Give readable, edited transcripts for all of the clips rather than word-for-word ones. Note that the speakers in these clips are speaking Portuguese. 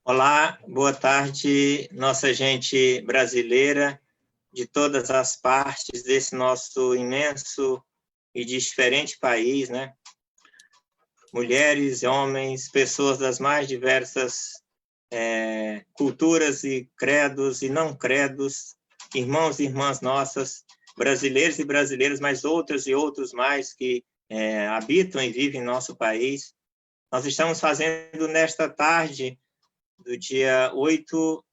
Olá, boa tarde, nossa gente brasileira de todas as partes desse nosso imenso e diferente país, né? Mulheres, homens, pessoas das mais diversas culturas e credos e não credos, irmãos e irmãs nossas, brasileiros e brasileiras, mas outras e outros mais que habitam e vivem em nosso país. Nós estamos fazendo nesta tarde do dia 8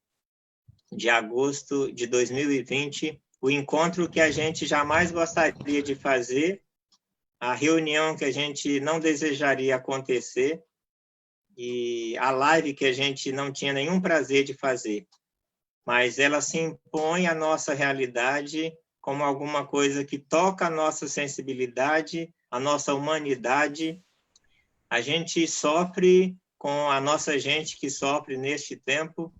de agosto de 2020, o encontro que a gente jamais gostaria de fazer, a reunião que a gente não desejaria acontecer e a live que a gente não tinha nenhum prazer de fazer. Mas ela se impõe à nossa realidade como alguma coisa que toca a nossa sensibilidade, a nossa humanidade. A gente sofre com a nossa gente que sofre neste tempo.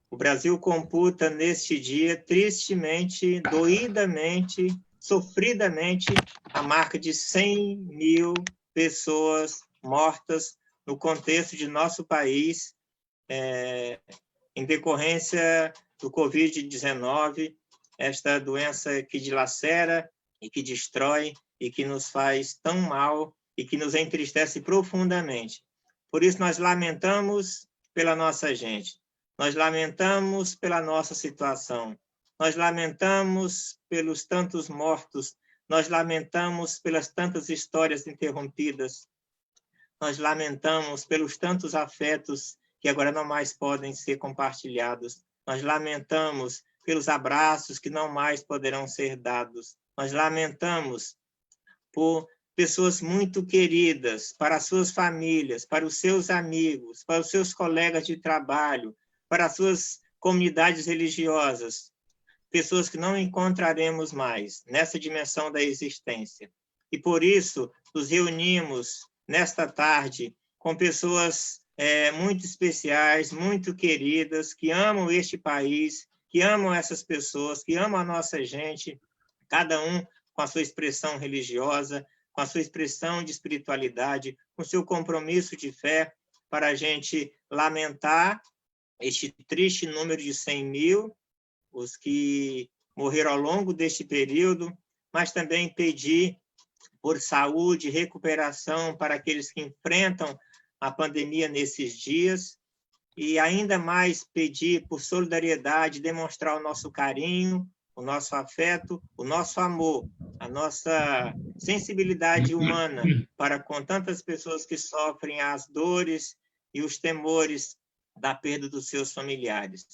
O Brasil computa neste dia, tristemente, doidamente, sofridamente, a marca de 100 mil pessoas mortas no contexto de nosso país, em decorrência do Covid-19, esta doença que dilacera e que destrói e que nos faz tão mal e que nos entristece profundamente. Por isso, nós lamentamos pela nossa gente. Nós lamentamos pela nossa situação, nós lamentamos pelos tantos mortos, nós lamentamos pelas tantas histórias interrompidas, nós lamentamos pelos tantos afetos que agora não mais podem ser compartilhados, nós lamentamos pelos abraços que não mais poderão ser dados, nós lamentamos por pessoas muito queridas, para as suas famílias, para os seus amigos, para os seus colegas de trabalho, para as suas comunidades religiosas, pessoas que não encontraremos mais nessa dimensão da existência. E por isso nos reunimos nesta tarde com pessoas muito especiais, muito queridas, que amam este país, que amam essas pessoas, que amam a nossa gente, cada um com a sua expressão religiosa, com a sua expressão de espiritualidade, com o seu compromisso de fé, para a gente lamentar este triste número de 100 mil, os que morreram ao longo deste período, mas também pedir por saúde e recuperação para aqueles que enfrentam a pandemia nesses dias, e ainda mais pedir por solidariedade, demonstrar o nosso carinho, o nosso afeto, o nosso amor, a nossa sensibilidade humana para com tantas pessoas que sofrem as dores e os temores da perda dos seus familiares.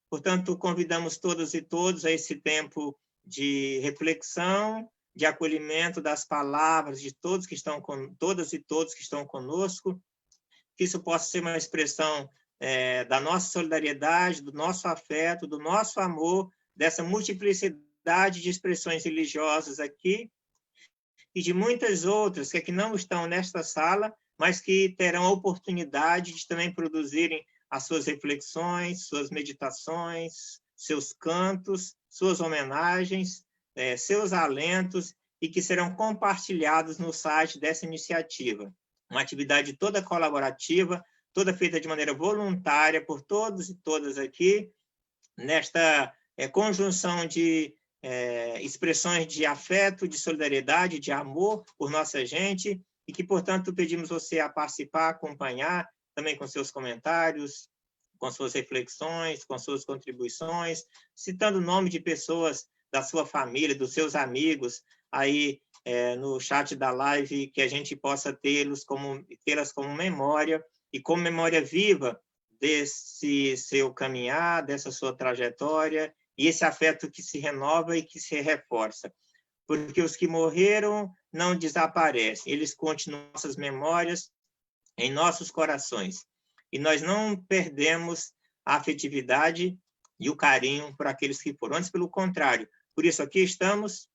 Portanto, convidamos todas e todos a esse tempo de reflexão, de acolhimento das palavras de todos que estão todas e todos que estão conosco, que isso possa ser uma expressão da nossa solidariedade, do nosso afeto, do nosso amor, dessa multiplicidade de expressões religiosas aqui e de muitas outras que aqui não estão nesta sala, mas que terão a oportunidade de também produzirem as suas reflexões, suas meditações, seus cantos, suas homenagens, seus alentos, e que serão compartilhados no site dessa iniciativa. Uma atividade toda colaborativa, toda feita de maneira voluntária por todos e todas aqui, nesta conjunção de expressões de afeto, de solidariedade, de amor por nossa gente, e que, portanto, pedimos você a participar, acompanhar, também com seus comentários, com suas reflexões, com suas contribuições, citando o nome de pessoas da sua família, dos seus amigos, aí no chat da live, que a gente possa tê-las como memória, e como memória viva desse seu caminhar, dessa sua trajetória, e esse afeto que se renova e que se reforça. Porque os que morreram não desaparecem, eles continuam em nossas memórias, em nossos corações. E nós não perdemos a afetividade e o carinho por aqueles que foram. Antes, pelo contrário. Por isso, aqui estamos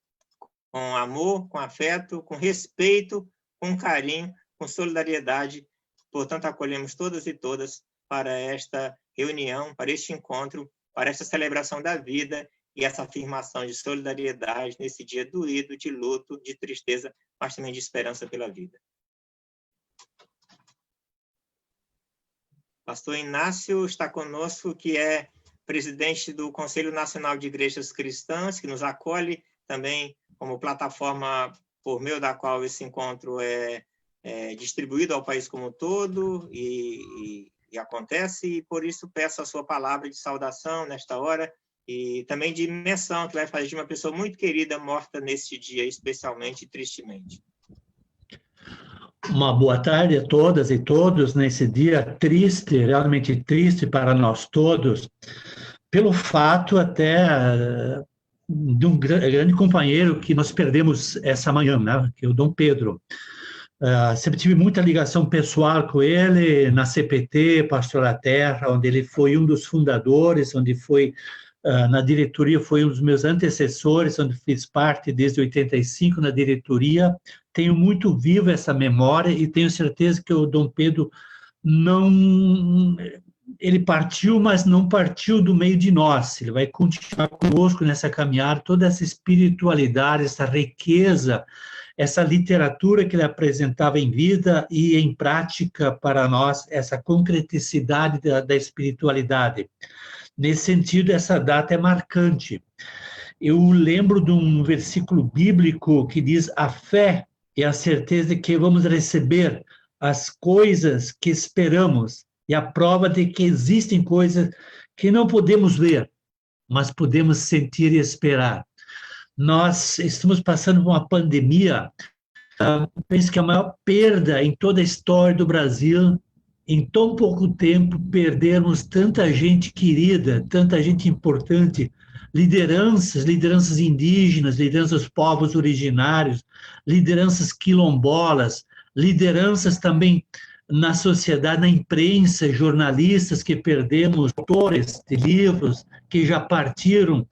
com amor, com afeto, com respeito, com carinho, com solidariedade. Portanto, acolhemos todas e todas para esta reunião, para este encontro, para esta celebração da vida e essa afirmação de solidariedade nesse dia doído, de luto, de tristeza, mas também de esperança pela vida. Pastor Inácio está conosco, que é presidente do Conselho Nacional de Igrejas Cristãs, que nos acolhe também como plataforma por meio da qual esse encontro é distribuído ao país como um todo e acontece, e por isso peço a sua palavra de saudação nesta hora e também de menção que vai fazer de uma pessoa muito querida morta neste dia, especialmente e tristemente. Uma boa tarde a todas e todos nesse dia triste, realmente triste para nós todos, pelo fato até de um grande companheiro que nós perdemos essa manhã, né, que é o Dom Pedro. Sempre tive muita ligação pessoal com ele na CPT, Pastor da Terra, onde ele foi um dos fundadores, onde foi na diretoria, foi um dos meus antecessores, onde fiz parte desde 85 na diretoria. Tenho muito viva essa memória e tenho certeza que o Dom Pedro ele partiu, mas não partiu do meio de nós. Ele vai continuar conosco nessa caminhada, toda essa espiritualidade, essa riqueza, essa literatura que ele apresentava em vida e em prática para nós, essa concreticidade da espiritualidade. Nesse sentido, essa data é marcante. Eu lembro de um versículo bíblico que diz: a fé é a certeza de que vamos receber as coisas que esperamos e a prova de que existem coisas que não podemos ver, mas podemos sentir e esperar. Nós estamos passando por uma pandemia, penso que a maior perda em toda a história do Brasil, em tão pouco tempo, perdermos tanta gente querida, tanta gente importante, lideranças indígenas, lideranças dos povos originários, lideranças quilombolas, lideranças também na sociedade, na imprensa, jornalistas que perdemos, autores de livros que já partiram,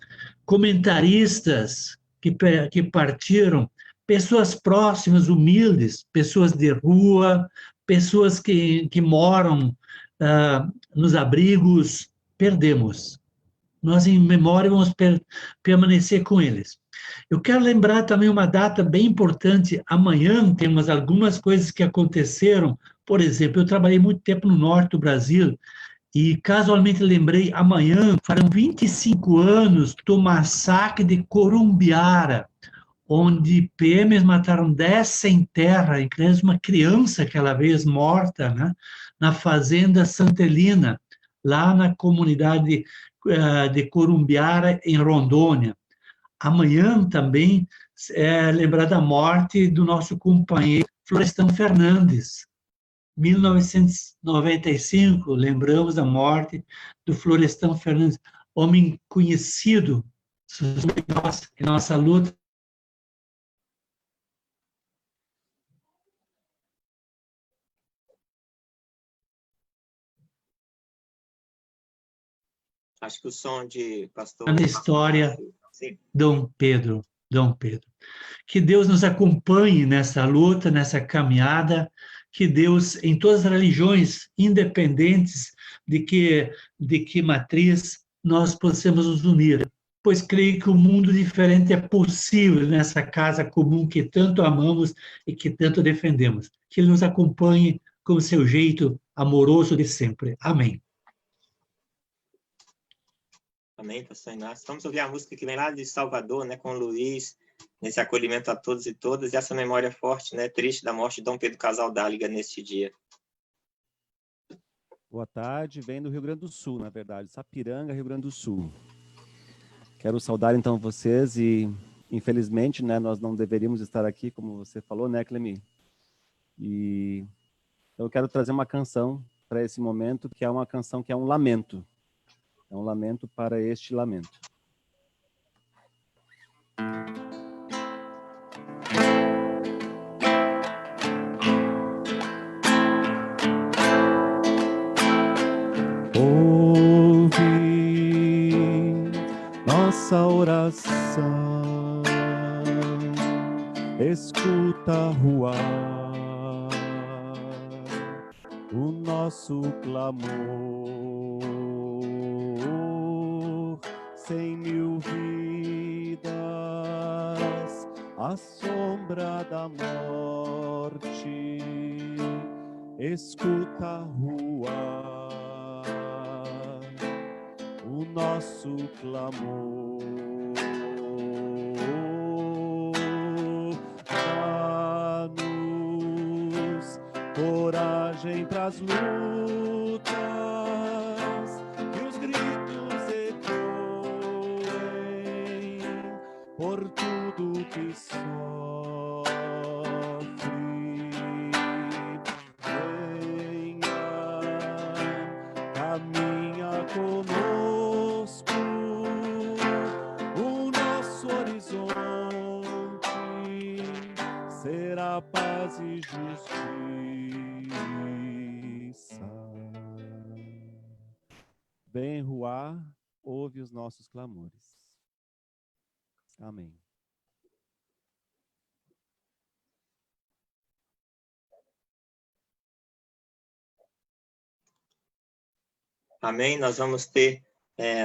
comentaristas que partiram, pessoas próximas, humildes, pessoas de rua, pessoas que moram nos abrigos, perdemos. Nós, em memória, vamos permanecer com eles. Eu quero lembrar também uma data bem importante. Amanhã temos algumas coisas que aconteceram. Por exemplo, eu trabalhei muito tempo no norte do Brasil e casualmente lembrei, amanhã farão 25 anos do massacre de Corumbiara, onde PMs mataram 10 sem terra, inclusive uma criança aquela vez morta, né, na fazenda Santelina, lá na comunidade de Corumbiara, em Rondônia. Amanhã também é lembrar da morte do nosso companheiro Florestan Fernandes. 1995, lembramos da morte do Florestan Fernandes, homem conhecido em nossa luta. Acho que o som de pastor... Na história, sim. Dom Pedro. Que Deus nos acompanhe nessa luta, nessa caminhada, que Deus, em todas as religiões, independentes de que matriz, nós possamos nos unir, pois creio que um mundo diferente é possível nessa casa comum que tanto amamos e que tanto defendemos. Que Ele nos acompanhe com o seu jeito amoroso de sempre. Amém. Amém, pastor Inácio. Vamos ouvir a música que vem lá de Salvador, né, com o Luiz, nesse acolhimento a todos e todas, e essa memória forte, né, triste da morte de Dom Pedro Casaldáliga neste dia. Boa tarde, vem do Rio Grande do Sul, na verdade, Sapiranga, Rio Grande do Sul. Quero saudar, então, vocês e, infelizmente, né, nós não deveríamos estar aqui, como você falou, né, Clemi? E eu quero trazer uma canção para esse momento, que é uma canção que é um lamento. É um lamento para este lamento. Ouve nossa oração, escuta ruar o nosso clamor. 100.000 vidas, a sombra da morte, escuta ruar nosso clamor. Dá-nos coragem pras lutas, que os gritos ecoem por tudo que sofre. Venha, caminha conosco, o nosso horizonte será paz e justiça. Ben-Ruá, ouve os nossos clamores. Amém. Amém. Nós vamos ter,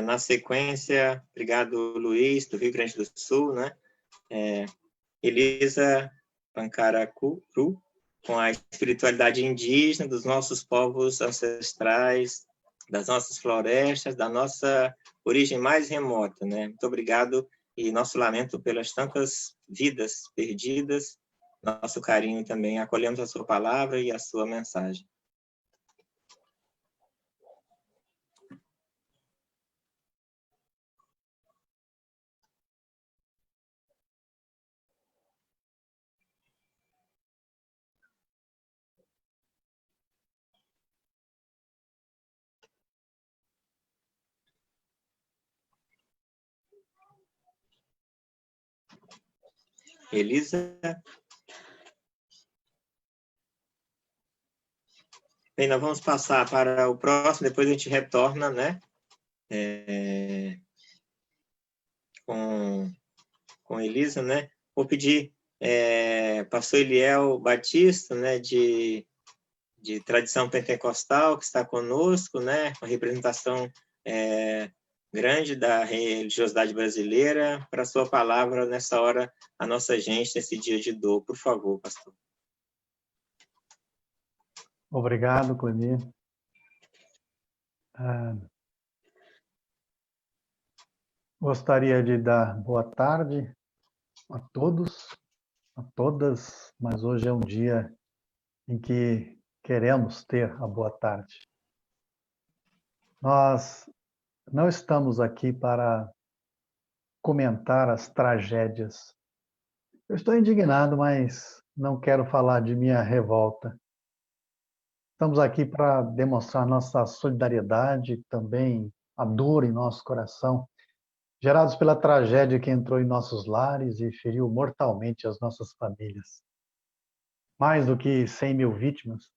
na sequência, obrigado, Luiz, do Rio Grande do Sul, né? Elisa Pancaracuru, com a espiritualidade indígena dos nossos povos ancestrais, das nossas florestas, da nossa origem mais remota, né? Muito obrigado e nosso lamento pelas tantas vidas perdidas, nosso carinho também. Acolhemos a sua palavra e a sua mensagem. Elisa. Bem, nós vamos passar para o próximo, depois a gente retorna, né? Com Elisa, né? Vou pedir pastor Eliel Batista, né? De tradição pentecostal, que está conosco, né? Uma representação grande da religiosidade brasileira, para a sua palavra nessa hora, a nossa gente, nesse dia de dor. Por favor, pastor. Obrigado, Clemir. Gostaria de dar boa tarde a todos, a todas, mas hoje é um dia em que queremos ter a boa tarde. Nós não estamos aqui para comentar as tragédias. Eu estou indignado, mas não quero falar de minha revolta. Estamos aqui para demonstrar nossa solidariedade, também a dor em nosso coração, gerados pela tragédia que entrou em nossos lares e feriu mortalmente as nossas famílias. Mais do que 100.000 vítimas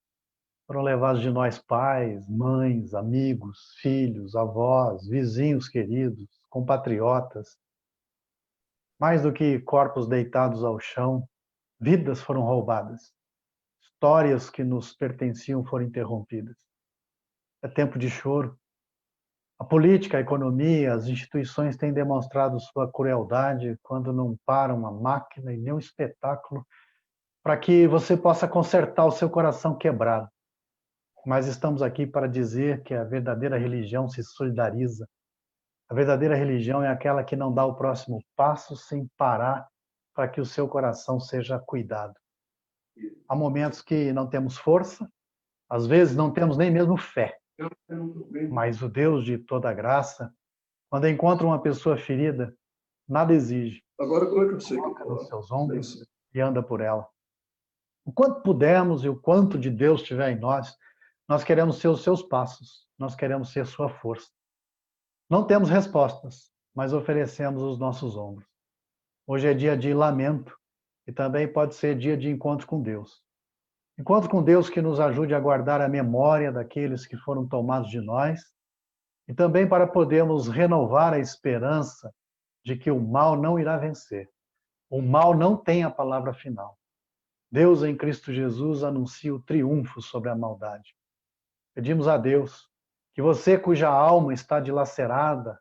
foram levadas de nós pais, mães, amigos, filhos, avós, vizinhos queridos, compatriotas. Mais do que corpos deitados ao chão, vidas foram roubadas. Histórias que nos pertenciam foram interrompidas. É tempo de choro. A política, a economia, as instituições têm demonstrado sua crueldade quando não param a máquina e nem um espetáculo para que você possa consertar o seu coração quebrado. Mas estamos aqui para dizer que a verdadeira religião se solidariza. A verdadeira religião é aquela que não dá o próximo passo sem parar para que o seu coração seja cuidado. Há momentos que não temos força, às vezes não temos nem mesmo fé. Mas o Deus de toda graça, quando encontra uma pessoa ferida, nada exige. Agora como é que eu sei? Coloca nos seus ombros e anda por ela. O quanto pudermos e o quanto de Deus tiver em nós, nós queremos ser os seus passos, nós queremos ser sua força. Não temos respostas, mas oferecemos os nossos ombros. Hoje é dia de lamento e também pode ser dia de encontro com Deus. Encontro com Deus que nos ajude a guardar a memória daqueles que foram tomados de nós e também para podermos renovar a esperança de que o mal não irá vencer. O mal não tem a palavra final. Deus em Cristo Jesus anuncia o triunfo sobre a maldade. Pedimos a Deus que você cuja alma está dilacerada,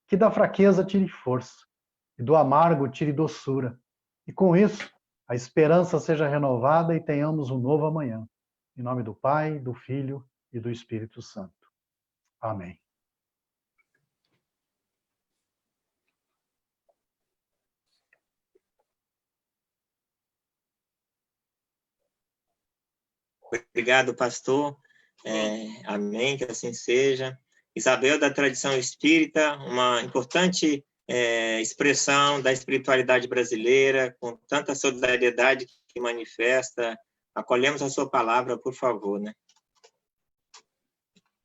que da fraqueza tire força e do amargo tire doçura. E com isso, a esperança seja renovada e tenhamos um novo amanhã. Em nome do Pai, do Filho e do Espírito Santo. Amém. Obrigado, pastor. Amém, que assim seja. Isabel, da tradição espírita, uma importante expressão da espiritualidade brasileira, com tanta solidariedade que manifesta. Acolhemos a sua palavra, por favor, né?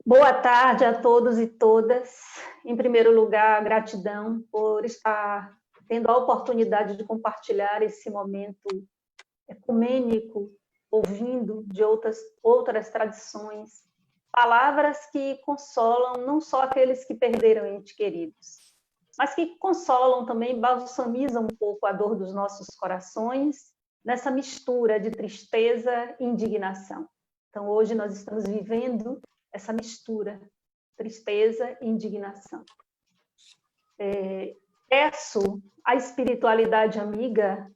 Boa tarde a todos e todas. Em primeiro lugar, gratidão por estar tendo a oportunidade de compartilhar esse momento ecumênico, ouvindo de outras tradições, palavras que consolam não só aqueles que perderam entes queridos, mas que consolam também, balsamizam um pouco a dor dos nossos corações, nessa mistura de tristeza e indignação. Então, hoje nós estamos vivendo essa mistura, tristeza e indignação. Peço à espiritualidade amiga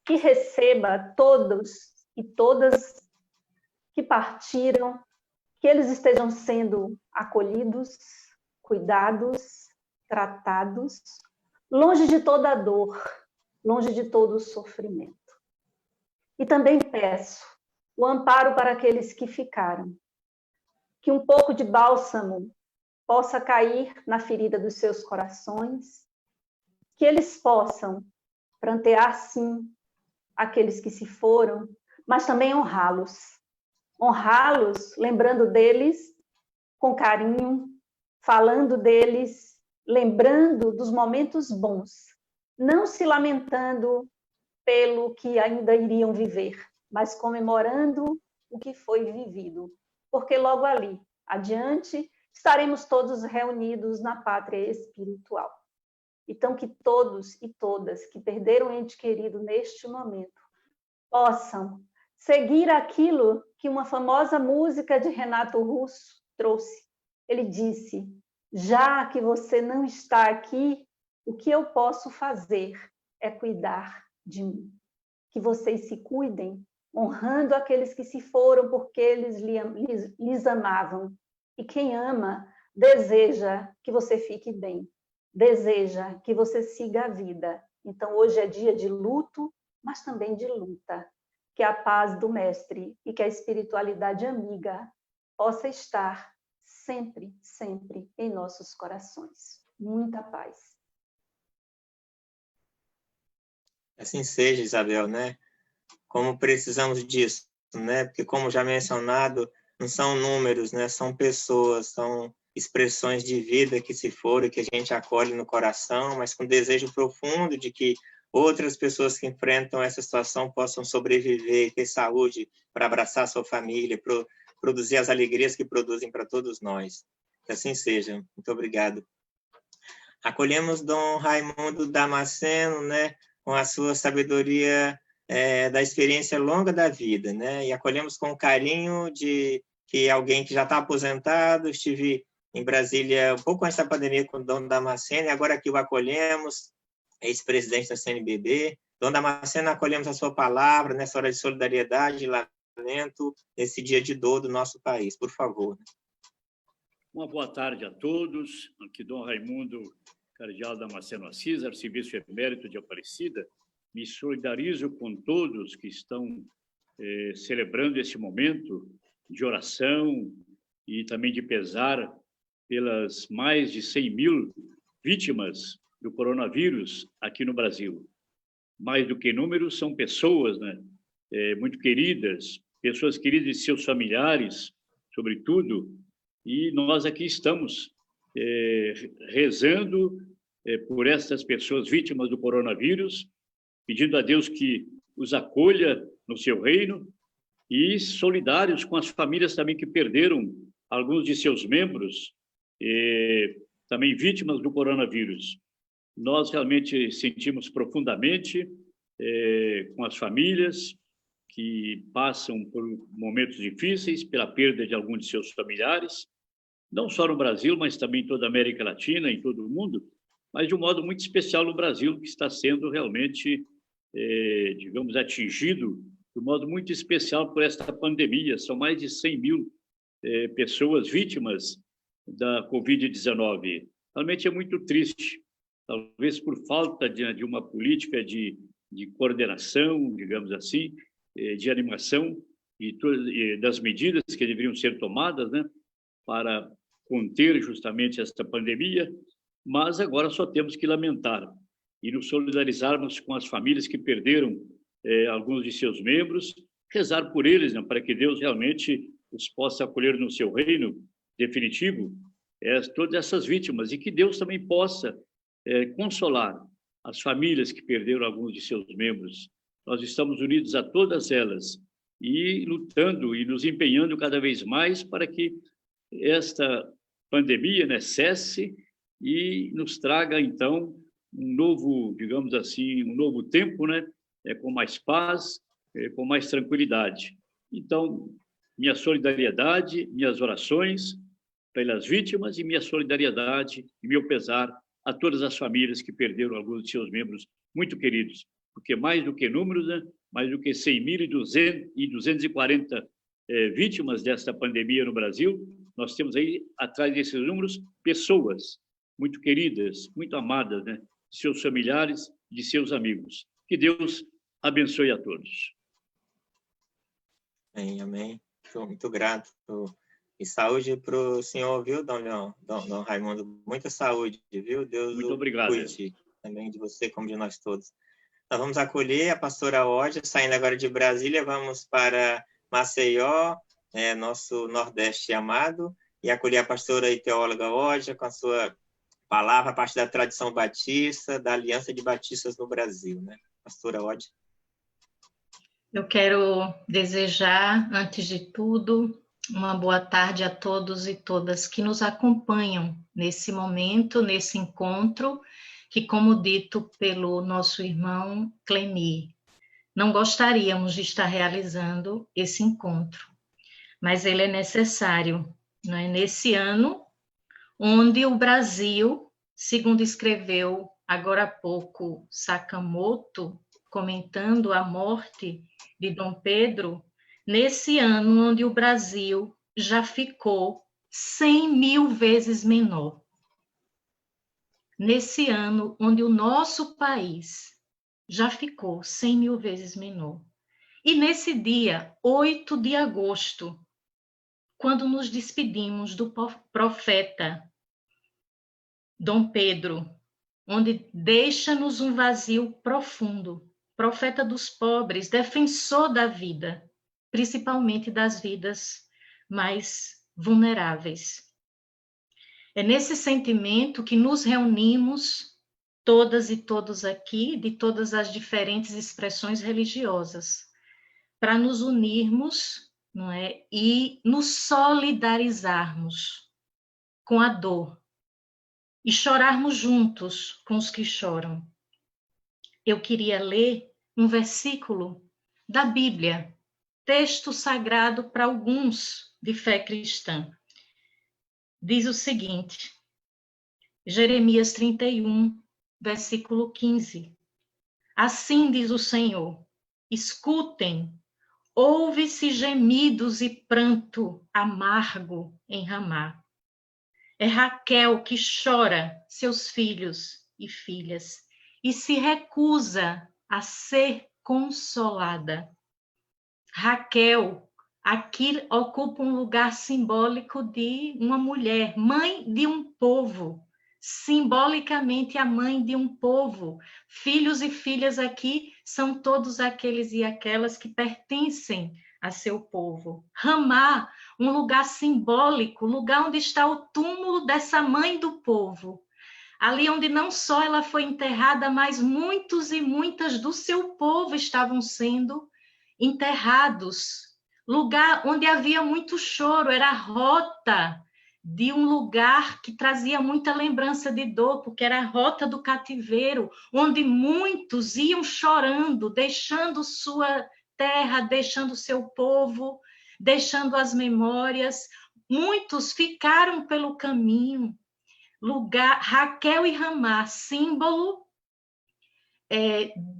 que receba todos e todas que partiram, que eles estejam sendo acolhidos, cuidados, tratados, longe de toda a dor, longe de todo o sofrimento. E também peço o amparo para aqueles que ficaram, que um pouco de bálsamo possa cair na ferida dos seus corações, que eles possam prantear, sim, aqueles que se foram, mas também honrá-los. Honrá-los, lembrando deles com carinho, falando deles, lembrando dos momentos bons, não se lamentando pelo que ainda iriam viver, mas comemorando o que foi vivido. Porque logo ali, adiante, estaremos todos reunidos na pátria espiritual. Então, que todos e todas que perderam um ente querido neste momento possam seguir aquilo que uma famosa música de Renato Russo trouxe. Ele disse: já que você não está aqui, o que eu posso fazer é cuidar de mim. Que vocês se cuidem, honrando aqueles que se foram porque eles lhes amavam. E quem ama, deseja que você fique bem, deseja que você siga a vida. Então, hoje é dia de luto, mas também de luta. Que a paz do Mestre e que a espiritualidade amiga possa estar sempre, sempre em nossos corações. Muita paz. Assim seja, Isabel, né? Como precisamos disso, né? Porque, como já mencionado, não são números, né? São pessoas, são expressões de vida que se foram, que a gente acolhe no coração, mas com desejo profundo de que outras pessoas que enfrentam essa situação possam sobreviver, ter saúde para abraçar a sua família, produzir as alegrias que produzem para todos nós. Que assim seja. Muito obrigado. Acolhemos Dom Raimundo Damasceno, né? Com a sua sabedoria da experiência longa da vida, né? E acolhemos com carinho de que alguém que já está aposentado. Estive em Brasília um pouco antes da pandemia com o Dom Damasceno, e agora aqui o acolhemos, ex-presidente da CNBB. Dom Damasceno, acolhemos a sua palavra nessa hora de solidariedade e lamento, nesse dia de dor do nosso país. Por favor. Uma boa tarde a todos. Aqui Dom Raimundo Cardeal Damasceno Assis, arcebispo emérito de Aparecida. Me solidarizo com todos que estão celebrando esse momento de oração e também de pesar pelas mais de 100 mil vítimas do coronavírus aqui no Brasil. Mais do que números, são pessoas, né, muito queridas, pessoas queridas de seus familiares, sobretudo, e nós aqui estamos rezando por essas pessoas vítimas do coronavírus, pedindo a Deus que os acolha no seu reino e solidários com as famílias também que perderam alguns de seus membros, também vítimas do coronavírus. Nós realmente sentimos profundamente com as famílias que passam por momentos difíceis, pela perda de alguns de seus familiares, não só no Brasil, mas também em toda a América Latina, em todo o mundo, mas de um modo muito especial no Brasil, que está sendo realmente, digamos, atingido de um modo muito especial por esta pandemia. São mais de 100 mil pessoas vítimas da Covid-19. Realmente é muito triste, talvez por falta de uma política de coordenação, digamos assim, de animação e das medidas que deveriam ser tomadas, né, para conter justamente esta pandemia, mas agora só temos que lamentar e nos solidarizarmos com as famílias que perderam alguns de seus membros, rezar por eles, né, para que Deus realmente os possa acolher no seu reino definitivo, todas essas vítimas, e que Deus também possa consolar as famílias que perderam alguns de seus membros. Nós estamos unidos a todas elas e lutando e nos empenhando cada vez mais para que esta pandemia, né, cesse e nos traga, então, um novo, digamos assim, um novo tempo, né, com mais paz, com mais tranquilidade. Então, minha solidariedade, minhas orações pelas vítimas e minha solidariedade e meu pesar a todas as famílias que perderam alguns de seus membros muito queridos, porque mais do que números, né, mais do que 100.240 vítimas desta pandemia no Brasil, nós temos aí, atrás desses números, pessoas muito queridas, muito amadas, né, de seus familiares, de seus amigos. Que Deus abençoe a todos. Amém, amém. Estou muito grato. E saúde para o senhor, viu, Dom Raimundo? Muita saúde, viu? Deus muito obrigado. Cuide também de você, como de nós todos. Nós vamos acolher a pastora Ódia, saindo agora de Brasília, vamos para Maceió, nosso Nordeste amado, e acolher a pastora e teóloga Ódia com a sua palavra, a parte da tradição batista, da Aliança de Batistas no Brasil, né? Pastora Ódia. Eu quero desejar, antes de tudo, uma boa tarde a todos e todas que nos acompanham nesse momento, nesse encontro, que, como dito pelo nosso irmão Clemi, não gostaríamos de estar realizando esse encontro, mas ele é necessário, não é? Nesse ano, onde o Brasil, segundo escreveu agora há pouco Sakamoto, comentando a morte de Dom Pedro, nesse ano onde o Brasil já ficou 100.000 vezes menor. Nesse ano onde o nosso país já ficou 100.000 vezes menor. E nesse dia, 8 de agosto, quando nos despedimos do profeta Dom Pedro, onde deixa-nos um vazio profundo, profeta dos pobres, defensor da vida, principalmente das vidas mais vulneráveis. É nesse sentimento que nos reunimos, todas e todos aqui, de todas as diferentes expressões religiosas, para nos unirmos, não é? E nos solidarizarmos com a dor e chorarmos juntos com os que choram. Eu queria ler um versículo da Bíblia, texto sagrado para alguns de fé cristã. Diz o seguinte, Jeremias 31, versículo 15. Assim diz o Senhor, escutem, ouve-se gemidos e pranto amargo em Ramá. É Raquel que chora seus filhos e filhas e se recusa a ser consolada. Raquel aqui ocupa um lugar simbólico de uma mulher, mãe de um povo, simbolicamente a mãe de um povo. Filhos e filhas aqui são todos aqueles e aquelas que pertencem a seu povo. Ramá, um lugar simbólico, lugar onde está o túmulo dessa mãe do povo. Ali onde não só ela foi enterrada, mas muitos e muitas do seu povo estavam sendo enterrados. Lugar onde havia muito choro, era a rota de um lugar que trazia muita lembrança de dor, porque era a rota do cativeiro, onde muitos iam chorando, deixando sua terra, deixando seu povo, deixando as memórias. Muitos ficaram pelo caminho. Lugar, Raquel e Ramá, símbolo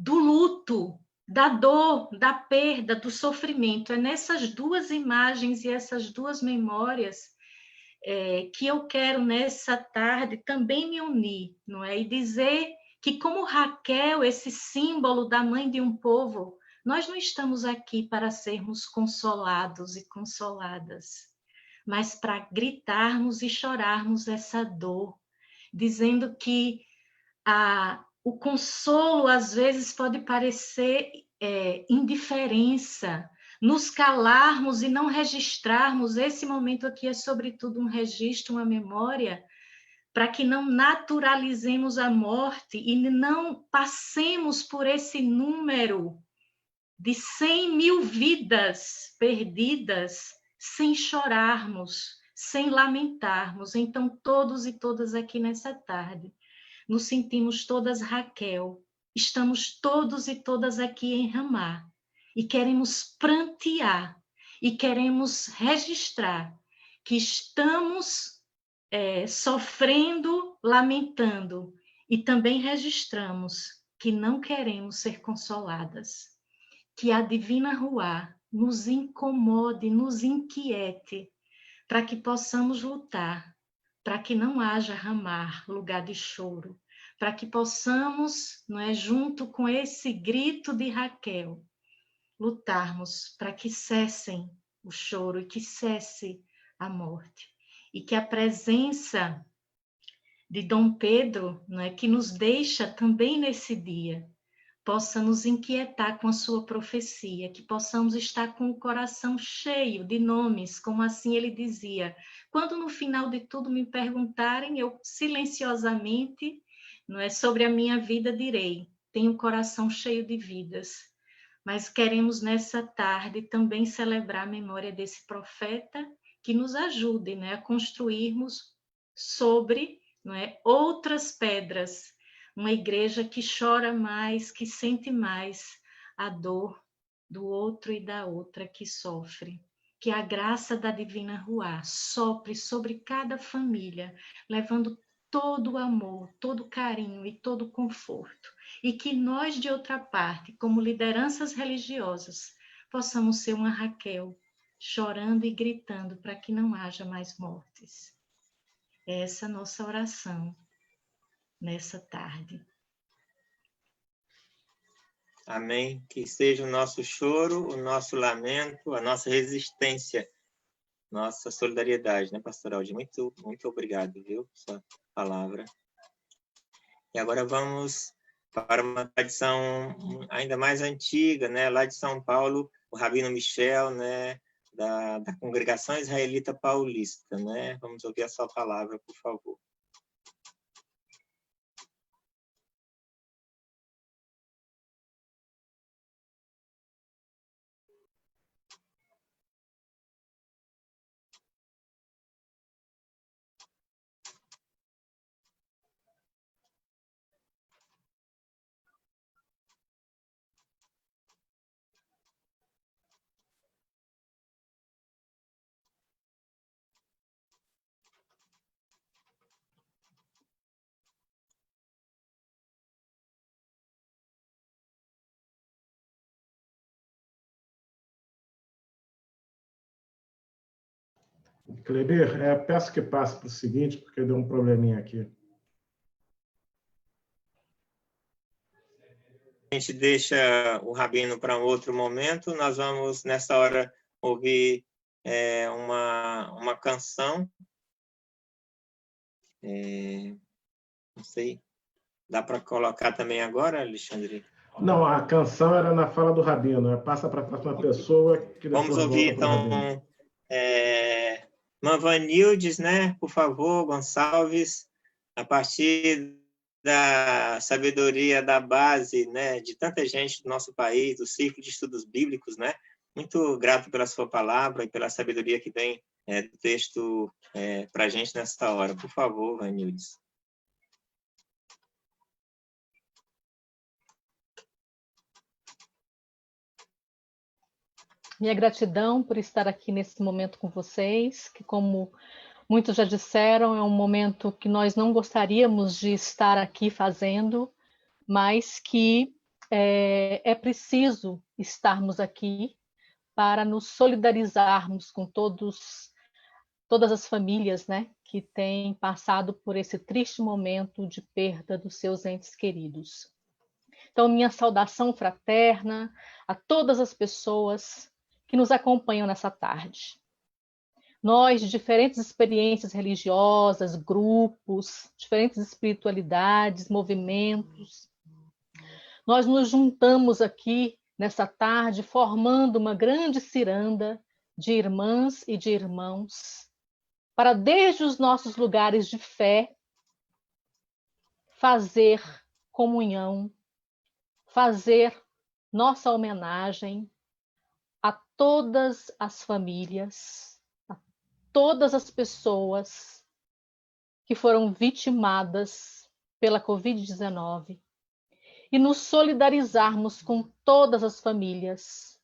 do luto, da dor, da perda, do sofrimento. É nessas duas imagens e essas duas memórias que eu quero, nessa tarde, também me unir, não é? E dizer que, como Raquel, esse símbolo da mãe de um povo, Nós não estamos aqui para sermos consolados e consoladas, mas para gritarmos e chorarmos essa dor, dizendo que o consolo, às vezes, pode parecer indiferença, nos calarmos e não registrarmos. Esse momento aqui é, sobretudo, um registro, uma memória, para que não naturalizemos a morte e não passemos por esse número de 100 mil vidas perdidas sem chorarmos, sem lamentarmos. Então, todos e todas aqui nessa tarde, nos sentimos todas Raquel, estamos todos e todas aqui em Ramá, e queremos prantear, e queremos registrar que estamos sofrendo, lamentando, e também registramos que não queremos ser consoladas, que a Divina Ruá nos incomode, nos inquiete, para que possamos lutar, para que não haja Ramá, lugar de choro, para que possamos, não é, junto com esse grito de Raquel, lutarmos para que cessem o choro e que cesse a morte. E que a presença de Dom Pedro, não é, que nos deixa também nesse dia, possa nos inquietar com a sua profecia, que possamos estar com o coração cheio de nomes, como assim ele dizia. Quando no final de tudo me perguntarem, eu silenciosamente, não é, sobre a minha vida direi, tenho o coração cheio de vidas. Mas queremos nessa tarde também celebrar a memória desse profeta, que nos ajude, né, a construirmos sobre, não é, outras pedras, uma igreja que chora mais, que sente mais a dor do outro e da outra que sofre. Que a graça da Divina Ruá sopre sobre cada família, levando todo o amor, todo o carinho e todo o conforto. E que nós, de outra parte, como lideranças religiosas, possamos ser uma Raquel, chorando e gritando para que não haja mais mortes. Essa é a nossa oração nessa tarde. Amém. Que seja o nosso choro, o nosso lamento, a nossa resistência, nossa solidariedade, né, Pastor Aldi? Muito, muito obrigado, viu, por sua palavra. E agora vamos para uma tradição ainda mais antiga, né, lá de São Paulo, o Rabino Michel, né, da Congregação Israelita Paulista, né? Vamos ouvir a sua palavra, por favor. Kleber, peço que passe para o seguinte, porque deu um probleminha aqui. A gente deixa o Rabino para um outro momento. Nós vamos, nessa hora, ouvir uma canção. Não sei, dá para colocar também agora, Alexandre? Não, a canção era na fala do Rabino. Passa para a próxima pessoa. Que vamos ouvir, então, Manvanildes, né? Por favor, Gonçalves, a partir da sabedoria da base, né, de tanta gente do nosso país, do Círculo de Estudos Bíblicos, né? Muito grato pela sua palavra e pela sabedoria que tem do texto para a gente nessa hora. Por favor, Vanildes. Minha gratidão por estar aqui nesse momento com vocês, que, como muitos já disseram, é um momento que nós não gostaríamos de estar aqui fazendo, mas que é preciso estarmos aqui para nos solidarizarmos com todas as famílias, né, que têm passado por esse triste momento de perda dos seus entes queridos. Então, minha saudação fraterna a todas as pessoas que nos acompanham nessa tarde. Nós, de diferentes experiências religiosas, grupos, diferentes espiritualidades, movimentos, nós nos juntamos aqui nessa tarde, formando uma grande ciranda de irmãs e de irmãos, para, desde os nossos lugares de fé, fazer comunhão, fazer nossa homenagem a todas as famílias, a todas as pessoas que foram vitimadas pela Covid-19 e nos solidarizarmos com todas as famílias,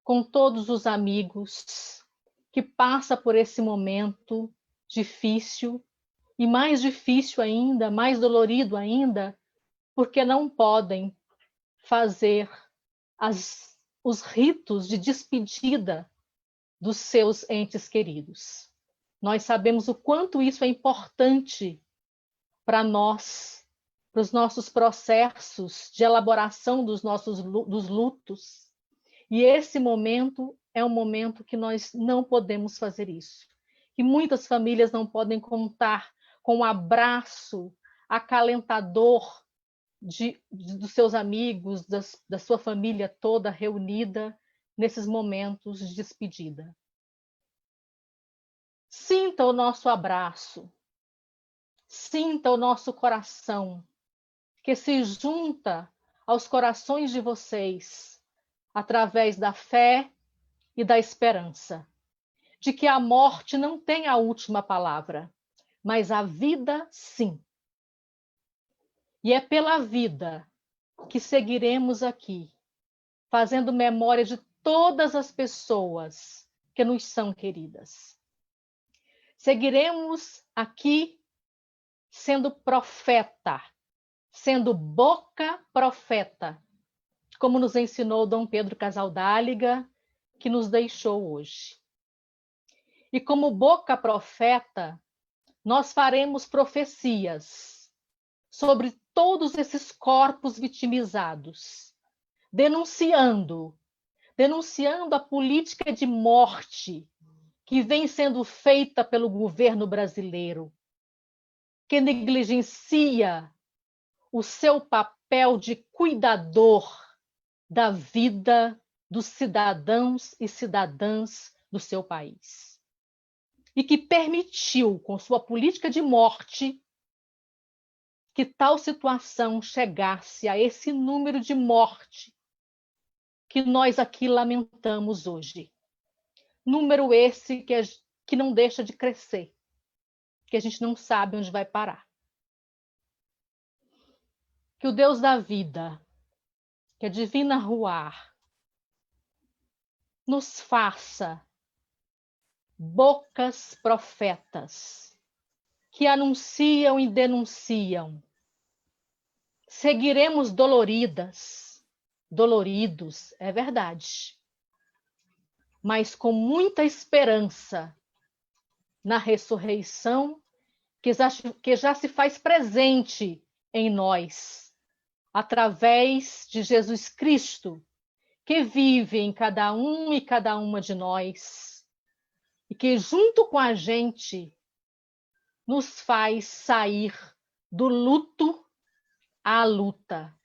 com todos os amigos que passam por esse momento difícil e mais difícil ainda, mais dolorido ainda, porque não podem fazer os ritos de despedida dos seus entes queridos. Nós sabemos o quanto isso é importante para nós, para os nossos processos de elaboração dos lutos. E esse momento é um momento que nós não podemos fazer isso. E muitas famílias não podem contar com o abraço acalentador dos seus amigos, da sua família toda reunida nesses momentos de despedida. Sinta o nosso abraço, sinta o nosso coração, que se junta aos corações de vocês, através da fé e da esperança, de que a morte não tem a última palavra, mas a vida sim. E é pela vida que seguiremos aqui, fazendo memória de todas as pessoas que nos são queridas. Seguiremos aqui sendo profeta, sendo boca profeta, como nos ensinou Dom Pedro Casaldáliga, que nos deixou hoje. E como boca profeta, nós faremos profecias sobre todos esses corpos vitimizados, denunciando a política de morte que vem sendo feita pelo governo brasileiro, que negligencia o seu papel de cuidador da vida dos cidadãos e cidadãs do seu país. E que permitiu, com sua política de morte, que tal situação chegasse a esse número de morte que nós aqui lamentamos hoje. Número esse que não deixa de crescer, que a gente não sabe onde vai parar. Que o Deus da vida, que a Divina Ruar, nos faça bocas profetas que anunciam e denunciam. Seguiremos doloridas, doloridos, é verdade, mas com muita esperança na ressurreição que já se faz presente em nós, através de Jesus Cristo, que vive em cada um e cada uma de nós, e que junto com a gente nos faz sair do luto à luta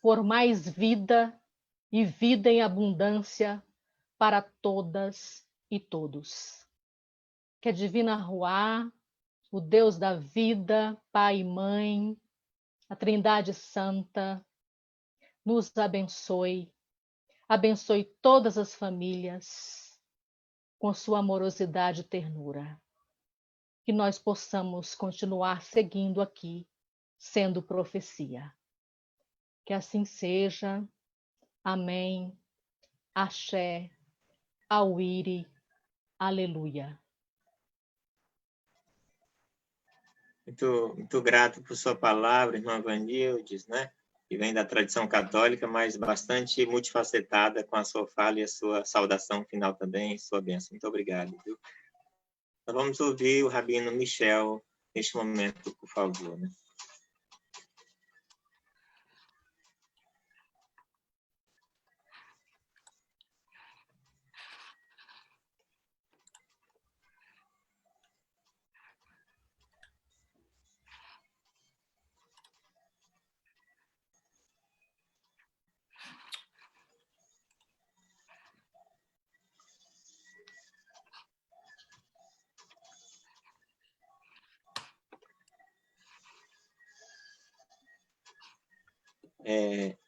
por mais vida e vida em abundância para todas e todos. Que a Divina Ruá, o Deus da vida, Pai e Mãe, a Trindade Santa, nos abençoe, abençoe todas as famílias com sua amorosidade e ternura. Que nós possamos continuar seguindo aqui, sendo profecia. Que assim seja. Amém. Axé. Auíri. Aleluia. Muito grato por sua palavra, irmã Vanildes, né? Que vem da tradição católica, mas bastante multifacetada com a sua fala e a sua saudação final também, sua bênção. Muito obrigado, viu? Então, vamos ouvir o Rabino Michel neste momento, por favor, né?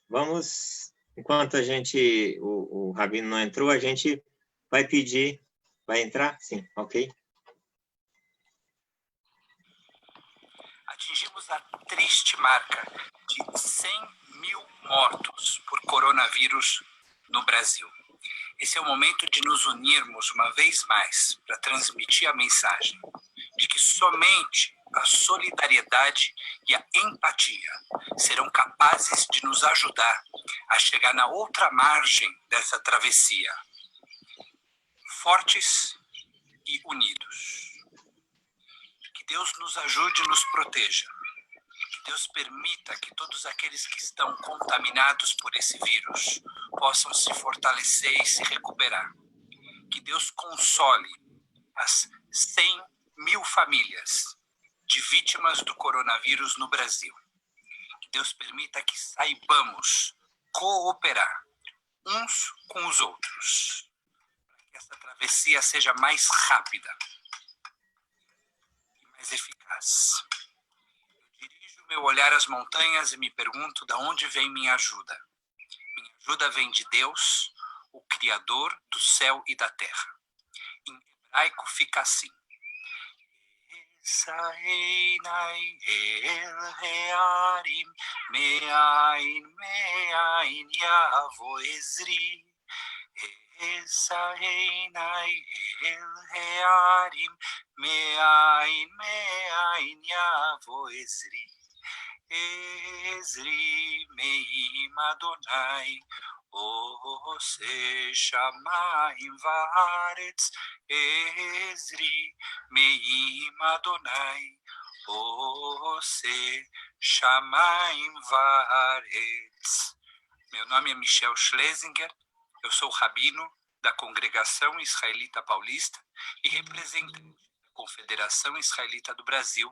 Vamos, enquanto o Rabino não entrou, a gente vai pedir, vai entrar? Sim, ok. Atingimos a triste marca de 100 mil mortos por coronavírus no Brasil. Esse é o momento de nos unirmos uma vez mais para transmitir a mensagem de que somente a solidariedade e a empatia serão capazes de nos ajudar a chegar na outra margem dessa travessia, fortes e unidos. Que Deus nos ajude e nos proteja. Que Deus permita que todos aqueles que estão contaminados por esse vírus possam se fortalecer e se recuperar. Que Deus console as 100 mil famílias de vítimas do coronavírus no Brasil. Que Deus permita que saibamos cooperar uns com os outros, para que essa travessia seja mais rápida e mais eficaz. Eu dirijo meu olhar às montanhas e me pergunto de onde vem minha ajuda. Minha ajuda vem de Deus, o Criador do céu e da terra. Em hebraico fica assim: Saenai el hearim me'ain me'ain yavo ezri. Saenai el hearim me'ain me'ain yavo ezri. Ezri me'im Adonai Ose shamayim va'aretz. Ezri me'im Adonai Ose shamayim va'aretz. Meu nome é Michel Schlesinger, eu sou rabino da Congregação Israelita Paulista e representante da Confederação Israelita do Brasil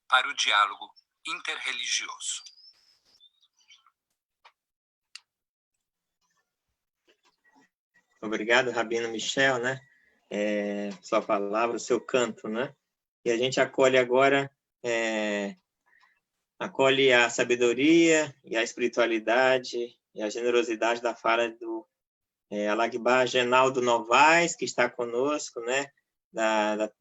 para o diálogo interreligioso. Obrigado, Rabino Michel, né? Sua palavra, o seu canto, né? E a gente acolhe agora, acolhe a sabedoria e a espiritualidade e a generosidade da fala do Alagba Genaldo Novaes, que está conosco, né?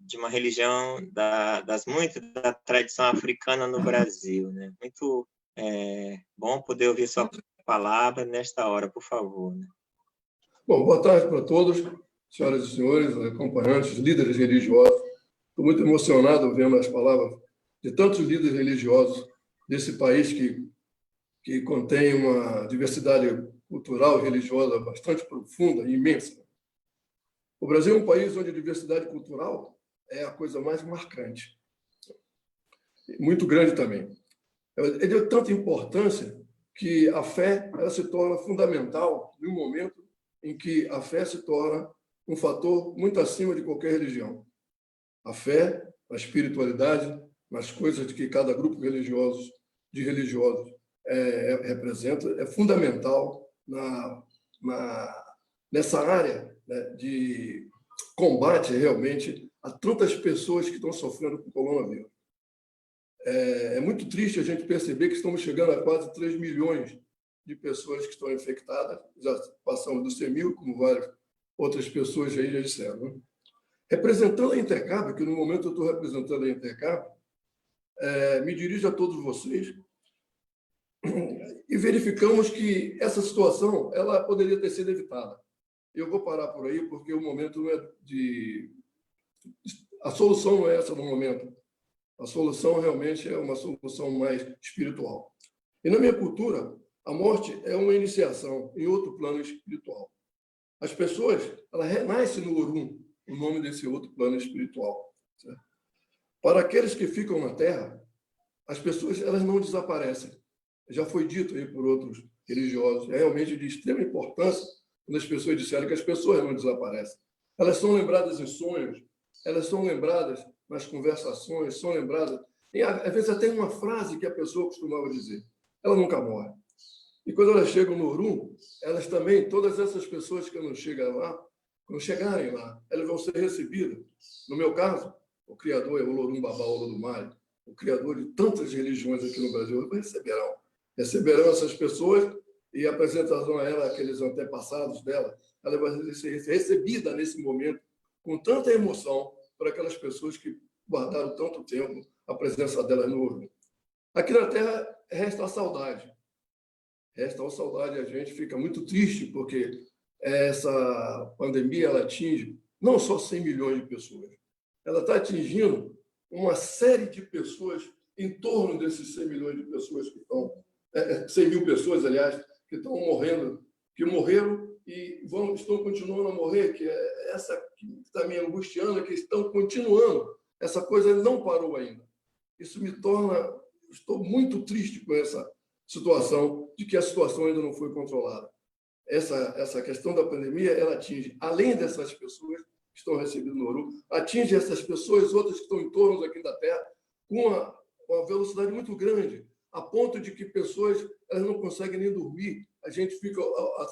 De uma religião das muitas da tradição africana no Brasil, né? Muito bom poder ouvir sua palavra nesta hora, por favor, né? Bom, boa tarde para todos, senhoras e senhores, acompanhantes, líderes religiosos. Estou muito emocionado vendo as palavras de tantos líderes religiosos desse país que contém uma diversidade cultural e religiosa bastante profunda e imensa. O Brasil é um país onde a diversidade cultural é a coisa mais marcante, muito grande também. É de tanta importância que a fé ela se torna fundamental no momento em que a fé se torna um fator muito acima de qualquer religião. A fé, a espiritualidade, nas coisas de que cada grupo religioso representa, é fundamental nessa área, né, de combate realmente a tantas pessoas que estão sofrendo com o coronavírus. É muito triste a gente perceber que estamos chegando a quase 3 milhões de pessoas que estão infectadas, já passamos dos 100 mil, como várias outras pessoas aí já disseram. Né? Representando a Intercap, que no momento eu estou representando a Intercap, me dirijo a todos vocês e verificamos que essa situação ela poderia ter sido evitada. Eu vou parar por aí, porque o momento não é a solução não é essa no momento. A solução realmente é uma solução mais espiritual. E na minha cultura, a morte é uma iniciação em outro plano espiritual. As pessoas, elas renascem no Orum, o nome desse outro plano espiritual. Certo? Para aqueles que ficam na Terra, as pessoas elas não desaparecem. Já foi dito aí por outros religiosos. É realmente de extrema importância quando as pessoas disseram que as pessoas não desaparecem. Elas são lembradas em sonhos, elas são lembradas nas conversações, são lembradas... E, às vezes até uma frase que a pessoa costumava dizer. Ela nunca morre. E quando elas chegam no Orum, elas também, todas essas pessoas que não chegam lá, quando chegarem lá, elas vão ser recebidas. No meu caso, o criador é o Olorum Babá Olodumare, o criador de tantas religiões aqui no Brasil, receberão receberão essas pessoas e apresentarão a ela aqueles antepassados dela. Ela vai ser recebida nesse momento com tanta emoção por aquelas pessoas que guardaram tanto tempo a presença delas no Orum. Aqui na Terra resta a saudade. Resta a saudade, a gente fica muito triste porque essa pandemia ela atinge não só 100 milhões de pessoas, ela está atingindo uma série de pessoas em torno desses 100 milhões de pessoas que estão, 100 mil pessoas, aliás, que estão morrendo, que morreram e estão continuando a morrer, que é essa que está me angustiando, que estão continuando. Essa coisa não parou ainda. Isso me torna, estou muito triste com essa situação, de que a situação ainda não foi controlada. Essa questão da pandemia, ela atinge, além dessas pessoas que estão recebendo no Orum, atinge essas pessoas, outras que estão em torno aqui da Terra, com uma velocidade muito grande, a ponto de que pessoas elas não conseguem nem dormir. A gente fica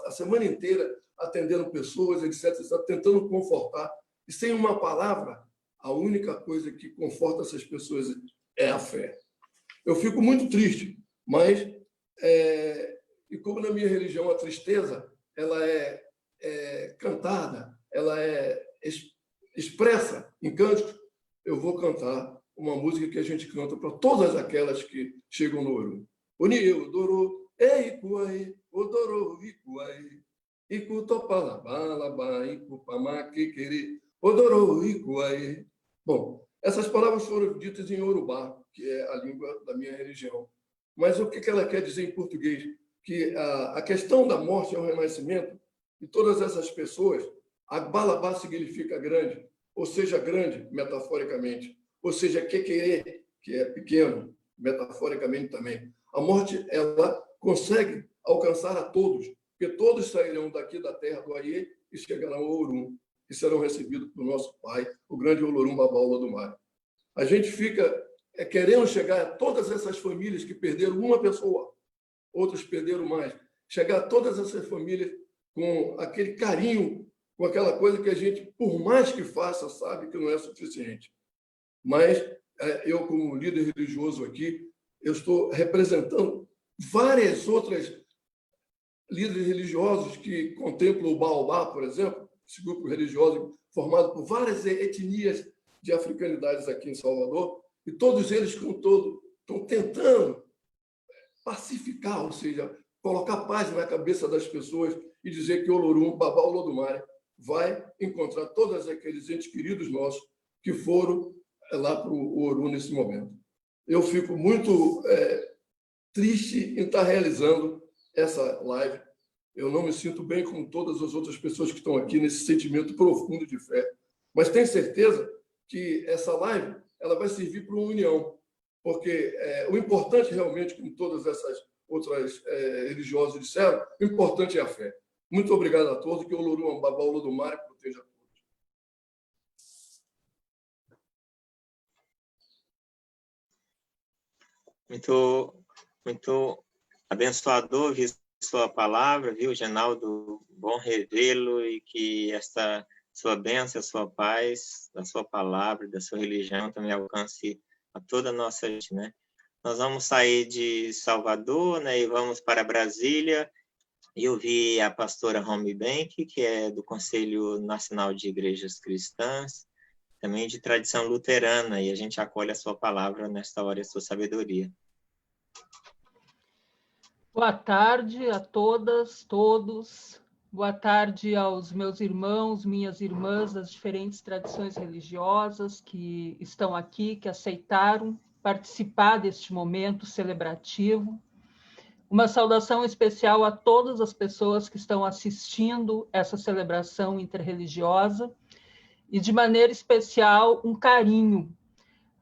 a semana inteira atendendo pessoas, etc., tentando confortar. E sem uma palavra, a única coisa que conforta essas pessoas é a fé. Eu fico muito triste, mas, e como na minha religião a tristeza ela é cantada, ela é expressa em cânticos, eu vou cantar uma música que a gente canta para todas aquelas que chegam no Orum. Onieu, Dorô, Eikuai, Odorô, Ikuai, Iku Topalabá, Iku Pamaquequere, Odorô, Ikuai. Bom, essas palavras foram ditas em Yorubá, que é a língua da minha religião. Mas o que ela quer dizer em português? Que a questão da morte é o renascimento, e todas essas pessoas, a Balabá significa grande, ou seja, grande, metaforicamente, ou seja, quequerê, que é pequeno, metaforicamente também. A morte, ela consegue alcançar a todos, porque todos sairão daqui da terra do Aiê e chegarão ao Orum, e serão recebidos por nosso Pai, o grande Olorum Babá Olodumare. A gente fica querendo chegar a todas essas famílias que perderam uma pessoa, outros perderam mais, chegar a todas essas famílias com aquele carinho, com aquela coisa que a gente, por mais que faça, sabe que não é suficiente. Mas eu, como líder religioso aqui, eu estou representando várias outras líderes religiosos que contemplam o Baobá, por exemplo, esse grupo religioso formado por várias etnias de africanidades aqui em Salvador, e todos eles estão tentando pacificar, ou seja, colocar paz na cabeça das pessoas e dizer que o Olorum, Babá Olodumare, vai encontrar todos aqueles entes queridos nossos que foram lá para o Orum nesse momento. Eu fico muito triste em estar realizando essa live. Eu não me sinto bem com todas as outras pessoas que estão aqui nesse sentimento profundo de fé. Mas tenho certeza que essa live ela vai servir para uma união, porque o importante realmente, como todas essas outras religiosas disseram, o importante é a fé. Muito obrigado a todos, que o Olorum Babá Olodumare proteja a todos. Muito abençoador ouvir sua palavra, viu, Genaldo? Bom revê-lo e que esta sua bênção, a sua paz, da sua palavra, da sua religião também alcance a toda a nossa gente, né? Nós vamos sair de Salvador, né, e vamos para Brasília. Eu vi a pastora Romy Bank, que é do Conselho Nacional de Igrejas Cristãs, também de tradição luterana, e a gente acolhe a sua palavra nesta hora, a sua sabedoria. Boa tarde a todas, todos. Boa tarde aos meus irmãos, minhas irmãs das diferentes tradições religiosas que estão aqui, que aceitaram participar deste momento celebrativo. Uma saudação especial a todas as pessoas que estão assistindo essa celebração interreligiosa e, de maneira especial, um carinho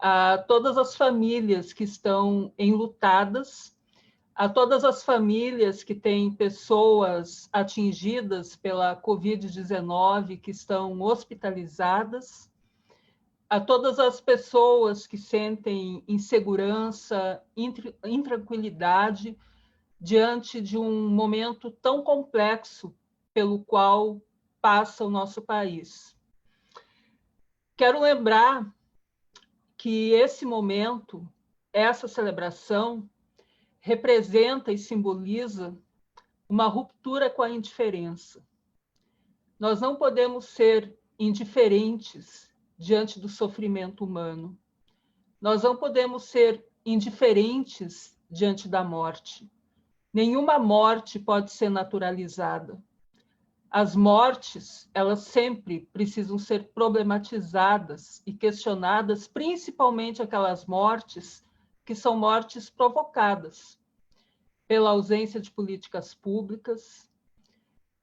a todas as famílias que estão enlutadas, a todas as famílias que têm pessoas atingidas pela Covid-19 que estão hospitalizadas, a todas as pessoas que sentem insegurança, intranquilidade diante de um momento tão complexo pelo qual passa o nosso país. Quero lembrar que esse momento, essa celebração, representa e simboliza uma ruptura com a indiferença. Nós não podemos ser indiferentes diante do sofrimento humano. Nós não podemos ser indiferentes diante da morte. Nenhuma morte pode ser naturalizada. As mortes, elas sempre precisam ser problematizadas e questionadas, principalmente aquelas mortes que são mortes provocadas pela ausência de políticas públicas,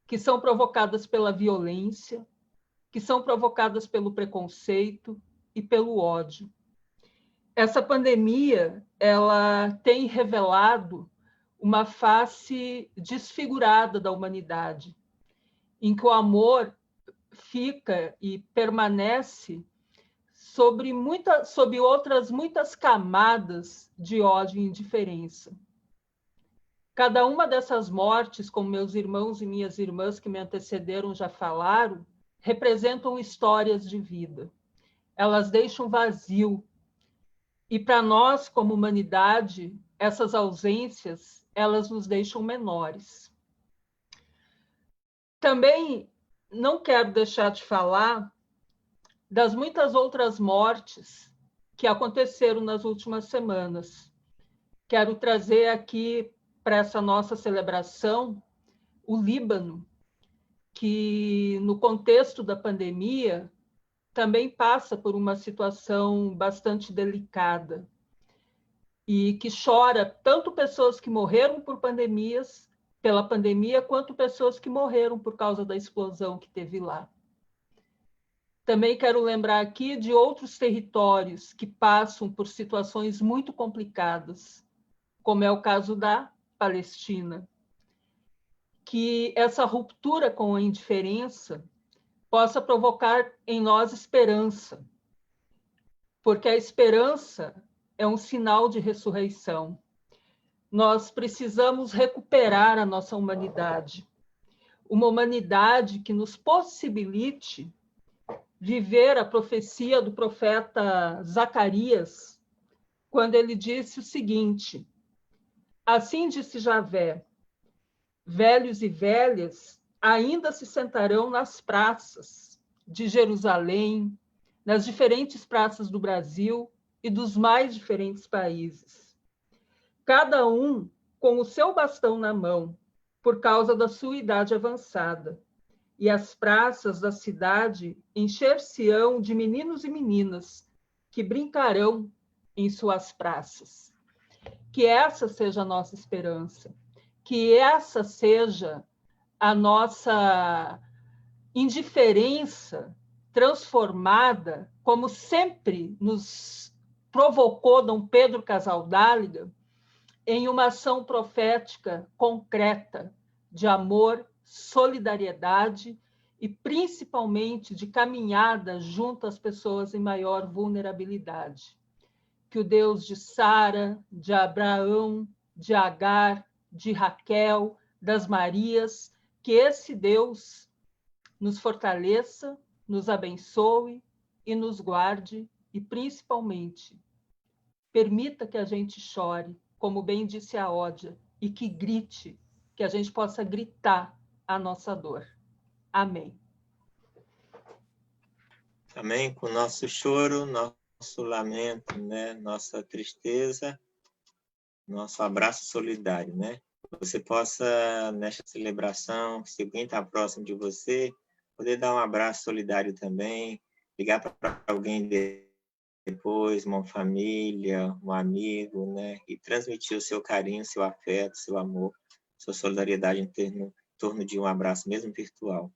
que são provocadas pela violência, que são provocadas pelo preconceito e pelo ódio. Essa pandemia, ela tem revelado uma face desfigurada da humanidade, em que o amor fica e permanece sob outras muitas camadas de ódio e indiferença. Cada uma dessas mortes, como meus irmãos e minhas irmãs que me antecederam já falaram, representam histórias de vida. Elas deixam vazio. E para nós, como humanidade, essas ausências, elas nos deixam menores. Também não quero deixar de falar das muitas outras mortes que aconteceram nas últimas semanas. Quero trazer aqui para essa nossa celebração o Líbano, que no contexto da pandemia também passa por uma situação bastante delicada e que chora tanto pessoas que morreram pela pandemia, quanto pessoas que morreram por causa da explosão que teve lá. Também quero lembrar aqui de outros territórios que passam por situações muito complicadas, como é o caso da Palestina. Que essa ruptura com a indiferença possa provocar em nós esperança, porque a esperança é um sinal de ressurreição. Nós precisamos recuperar a nossa humanidade, uma humanidade que nos possibilite viver a profecia do profeta Zacarias, quando ele disse o seguinte: assim disse Javé, velhos e velhas ainda se sentarão nas praças de Jerusalém, nas diferentes praças do Brasil e dos mais diferentes países. Cada um com o seu bastão na mão, por causa da sua idade avançada. E as praças da cidade encher-se-ão de meninos e meninas que brincarão em suas praças. Que essa seja a nossa esperança, que essa seja a nossa indiferença transformada, como sempre nos provocou Dom Pedro Casaldáliga, em uma ação profética concreta de amor, solidariedade e, principalmente, de caminhada junto às pessoas em maior vulnerabilidade. Que o Deus de Sara, de Abraão, de Agar, de Raquel, das Marias, que esse Deus nos fortaleça, nos abençoe e nos guarde e, principalmente, permita que a gente chore, como bem disse a Ódia, e que grite, que a gente possa gritar a nossa dor. Amém. Amém. Com nosso choro, nosso lamento, né? Nossa tristeza, nosso abraço solidário, né? Você possa, nesta celebração, se alguém está próximo de você, poder dar um abraço solidário também, ligar para alguém depois, uma família, um amigo, né? E transmitir o seu carinho, seu afeto, seu amor, sua solidariedade em torno de um abraço, mesmo virtual.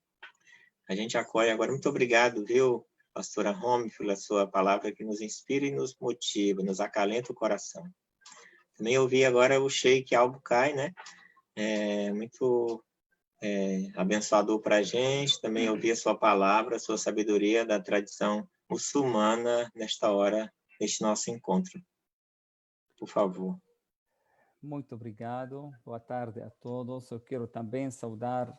A gente acolhe agora. Muito obrigado, viu, pastora Romy, pela sua palavra que nos inspira e nos motiva, nos acalenta o coração. Também ouvi agora o Sheik Albucay, né? Muito abençoador para a gente. Também ouvi a sua palavra, a sua sabedoria da tradição muçulmana nesta hora, neste nosso encontro. Por favor. Muito obrigado. Boa tarde a todos. Eu quero também saudar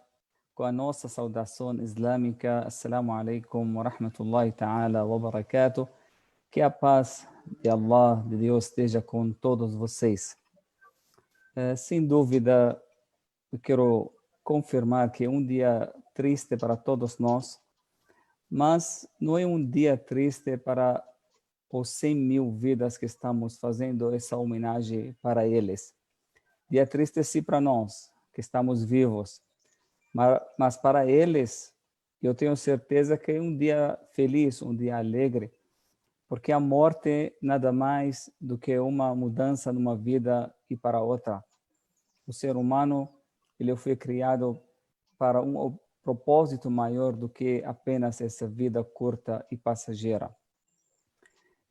com a nossa saudação islâmica. Assalamu alaikum wa rahmatullahi ta'ala wa barakatuh. Que a paz de Allah, de Deus, esteja com todos vocês. Sem dúvida, eu quero confirmar que é um dia triste para todos nós, mas não é um dia triste para os 100.000 vidas que estamos fazendo essa homenagem para eles. Dia triste sim para nós, que estamos vivos, mas para eles, eu tenho certeza que é um dia feliz, um dia alegre, porque a morte nada mais do que uma mudança numa vida e para outra. O ser humano, ele foi criado para um propósito maior do que apenas essa vida curta e passageira.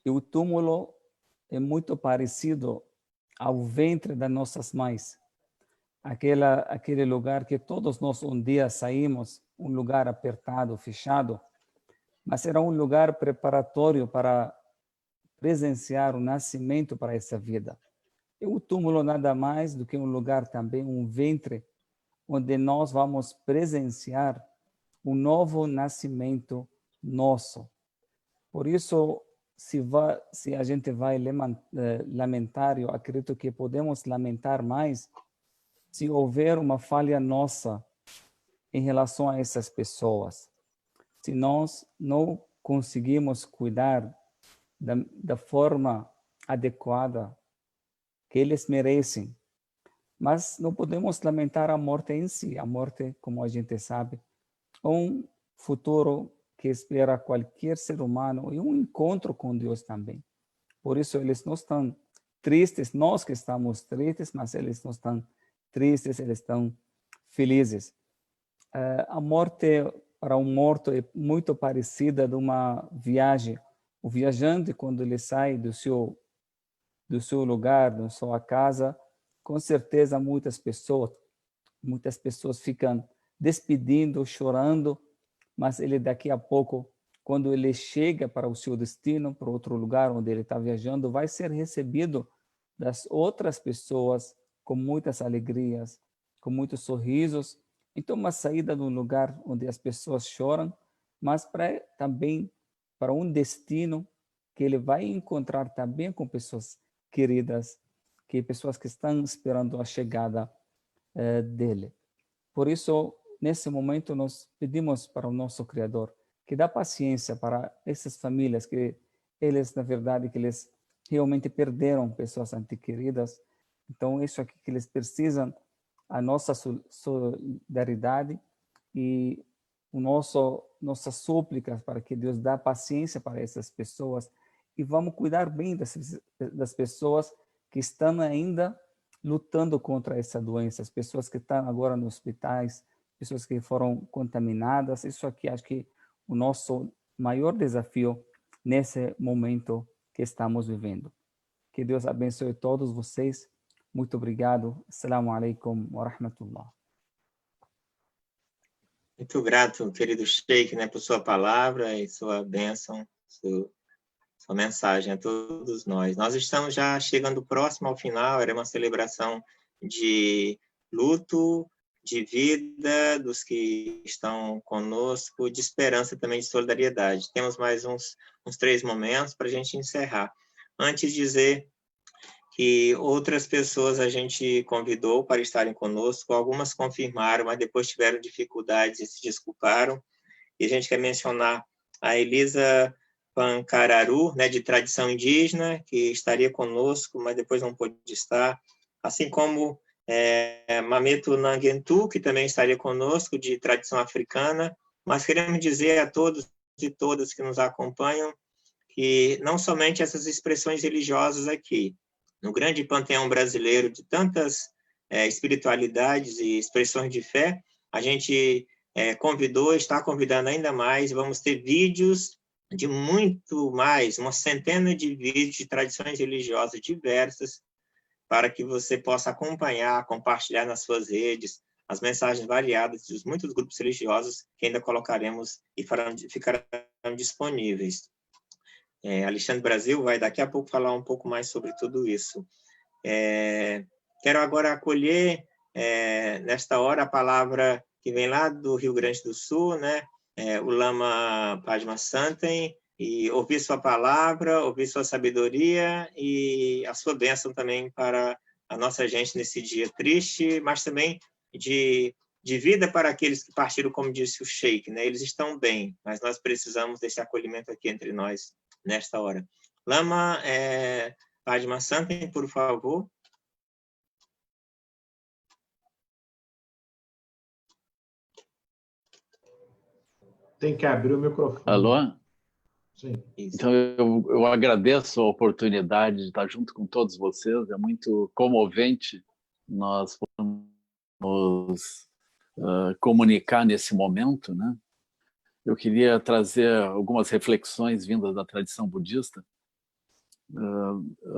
E o túmulo é muito parecido ao ventre das nossas mães. Aquele lugar que todos nós um dia saímos, um lugar apertado, fechado, mas era um lugar preparatório para presenciar o nascimento para essa vida. E o túmulo nada mais do que um lugar também, um ventre, onde nós vamos presenciar um novo nascimento nosso. Por isso, se a gente vai lamentar, eu acredito que podemos lamentar mais se houver uma falha nossa em relação a essas pessoas. Se nós não conseguimos cuidar da forma adequada que eles merecem. Mas não podemos lamentar a morte em si. A morte, como a gente sabe, é um futuro que espera qualquer ser humano e um encontro com Deus também. Por isso, eles não estão tristes, nós que estamos tristes, mas eles não estão tristes, eles estão felizes. A morte para um morto é muito parecida de uma viagem. O viajante, quando ele sai do seu lugar, da sua casa, com certeza muitas pessoas ficam despedindo, chorando, mas ele daqui a pouco, quando ele chega para o seu destino, para outro lugar onde ele está viajando, vai ser recebido das outras pessoas com muitas alegrias, com muitos sorrisos. Então, uma saída de um lugar onde as pessoas choram, mas também para um destino que ele vai encontrar também com pessoas queridas, pessoas que estão esperando a chegada dele. Por isso, nesse momento, nós pedimos para o nosso Criador que dá paciência para essas famílias que eles, na verdade, que eles realmente perderam pessoas antequeridas. Então, isso aqui que eles precisam, a nossa solidariedade e nossas súplicas para que Deus dê paciência para essas pessoas e vamos cuidar bem das pessoas que estão ainda lutando contra essa doença, as pessoas que estão agora nos hospitais, pessoas que foram contaminadas. Isso aqui acho que o nosso maior desafio nesse momento que estamos vivendo. Que Deus abençoe todos vocês. Muito obrigado. Assalamu alaikum wa rahmatullah. Muito grato, querido Sheikh, por sua palavra e sua bênção, sua mensagem a todos nós. Nós estamos já chegando próximo ao final, era uma celebração de luto, de vida dos que estão conosco, de esperança também, de solidariedade. Temos mais uns 3 momentos para a gente encerrar. Antes de dizer que outras pessoas a gente convidou para estarem conosco, algumas confirmaram, mas depois tiveram dificuldades e se desculparam. E a gente quer mencionar a Elisa Pancararu, de tradição indígena, que estaria conosco, mas depois não pôde estar, assim como Mameto Nangentu, que também estaria conosco, de tradição africana. Mas queremos dizer a todos e todas que nos acompanham que não somente essas expressões religiosas aqui, no grande panteão brasileiro de tantas espiritualidades e expressões de fé, a gente está convidando ainda mais, vamos ter vídeos de muito mais, uma centena de vídeos de tradições religiosas diversas, para que você possa acompanhar, compartilhar nas suas redes, as mensagens variadas dos muitos grupos religiosos que ainda colocaremos e ficarão disponíveis. Alexandre Brasil vai daqui a pouco falar um pouco mais sobre tudo isso. Quero agora acolher, nesta hora, a palavra que vem lá do Rio Grande do Sul, o Lama Padma Santen, e ouvir sua palavra, ouvir sua sabedoria e a sua bênção também para a nossa gente nesse dia triste, mas também de vida para aqueles que partiram, como disse o Sheik, né? Eles estão bem, mas nós precisamos desse acolhimento aqui entre nós nesta hora. Lama Padma Santin, por favor. Tem que abrir o microfone. Alô? Sim. Então, eu agradeço a oportunidade de estar junto com todos vocês. É muito comovente nós podemos comunicar nesse momento, né? Eu queria trazer algumas reflexões vindas da tradição budista.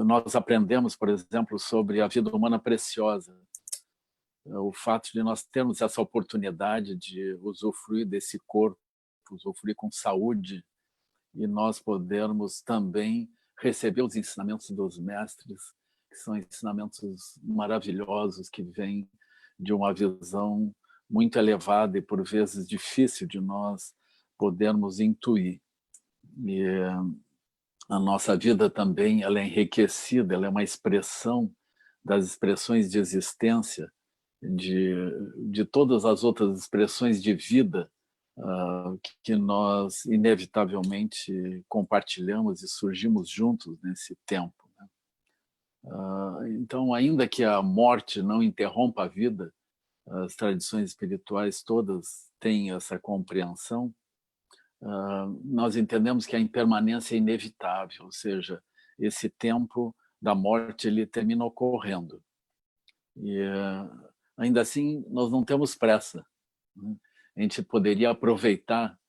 Nós aprendemos, por exemplo, sobre a vida humana preciosa. O fato de nós termos essa oportunidade de usufruir desse corpo, usufruir com saúde, e nós podermos também receber os ensinamentos dos mestres, que são ensinamentos maravilhosos, que vêm de uma visão muito elevada e, por vezes, difícil de nós podermos intuir. E a nossa vida também ela é enriquecida, ela é uma expressão das expressões de existência, de todas as outras expressões de vida que nós inevitavelmente compartilhamos e surgimos juntos nesse tempo, né? Então, ainda que a morte não interrompa a vida, as tradições espirituais todas têm essa compreensão. Nós entendemos que a impermanência é inevitável, ou seja, esse tempo da morte ele termina ocorrendo. E ainda assim, nós não temos pressa, né? A gente poderia aproveitar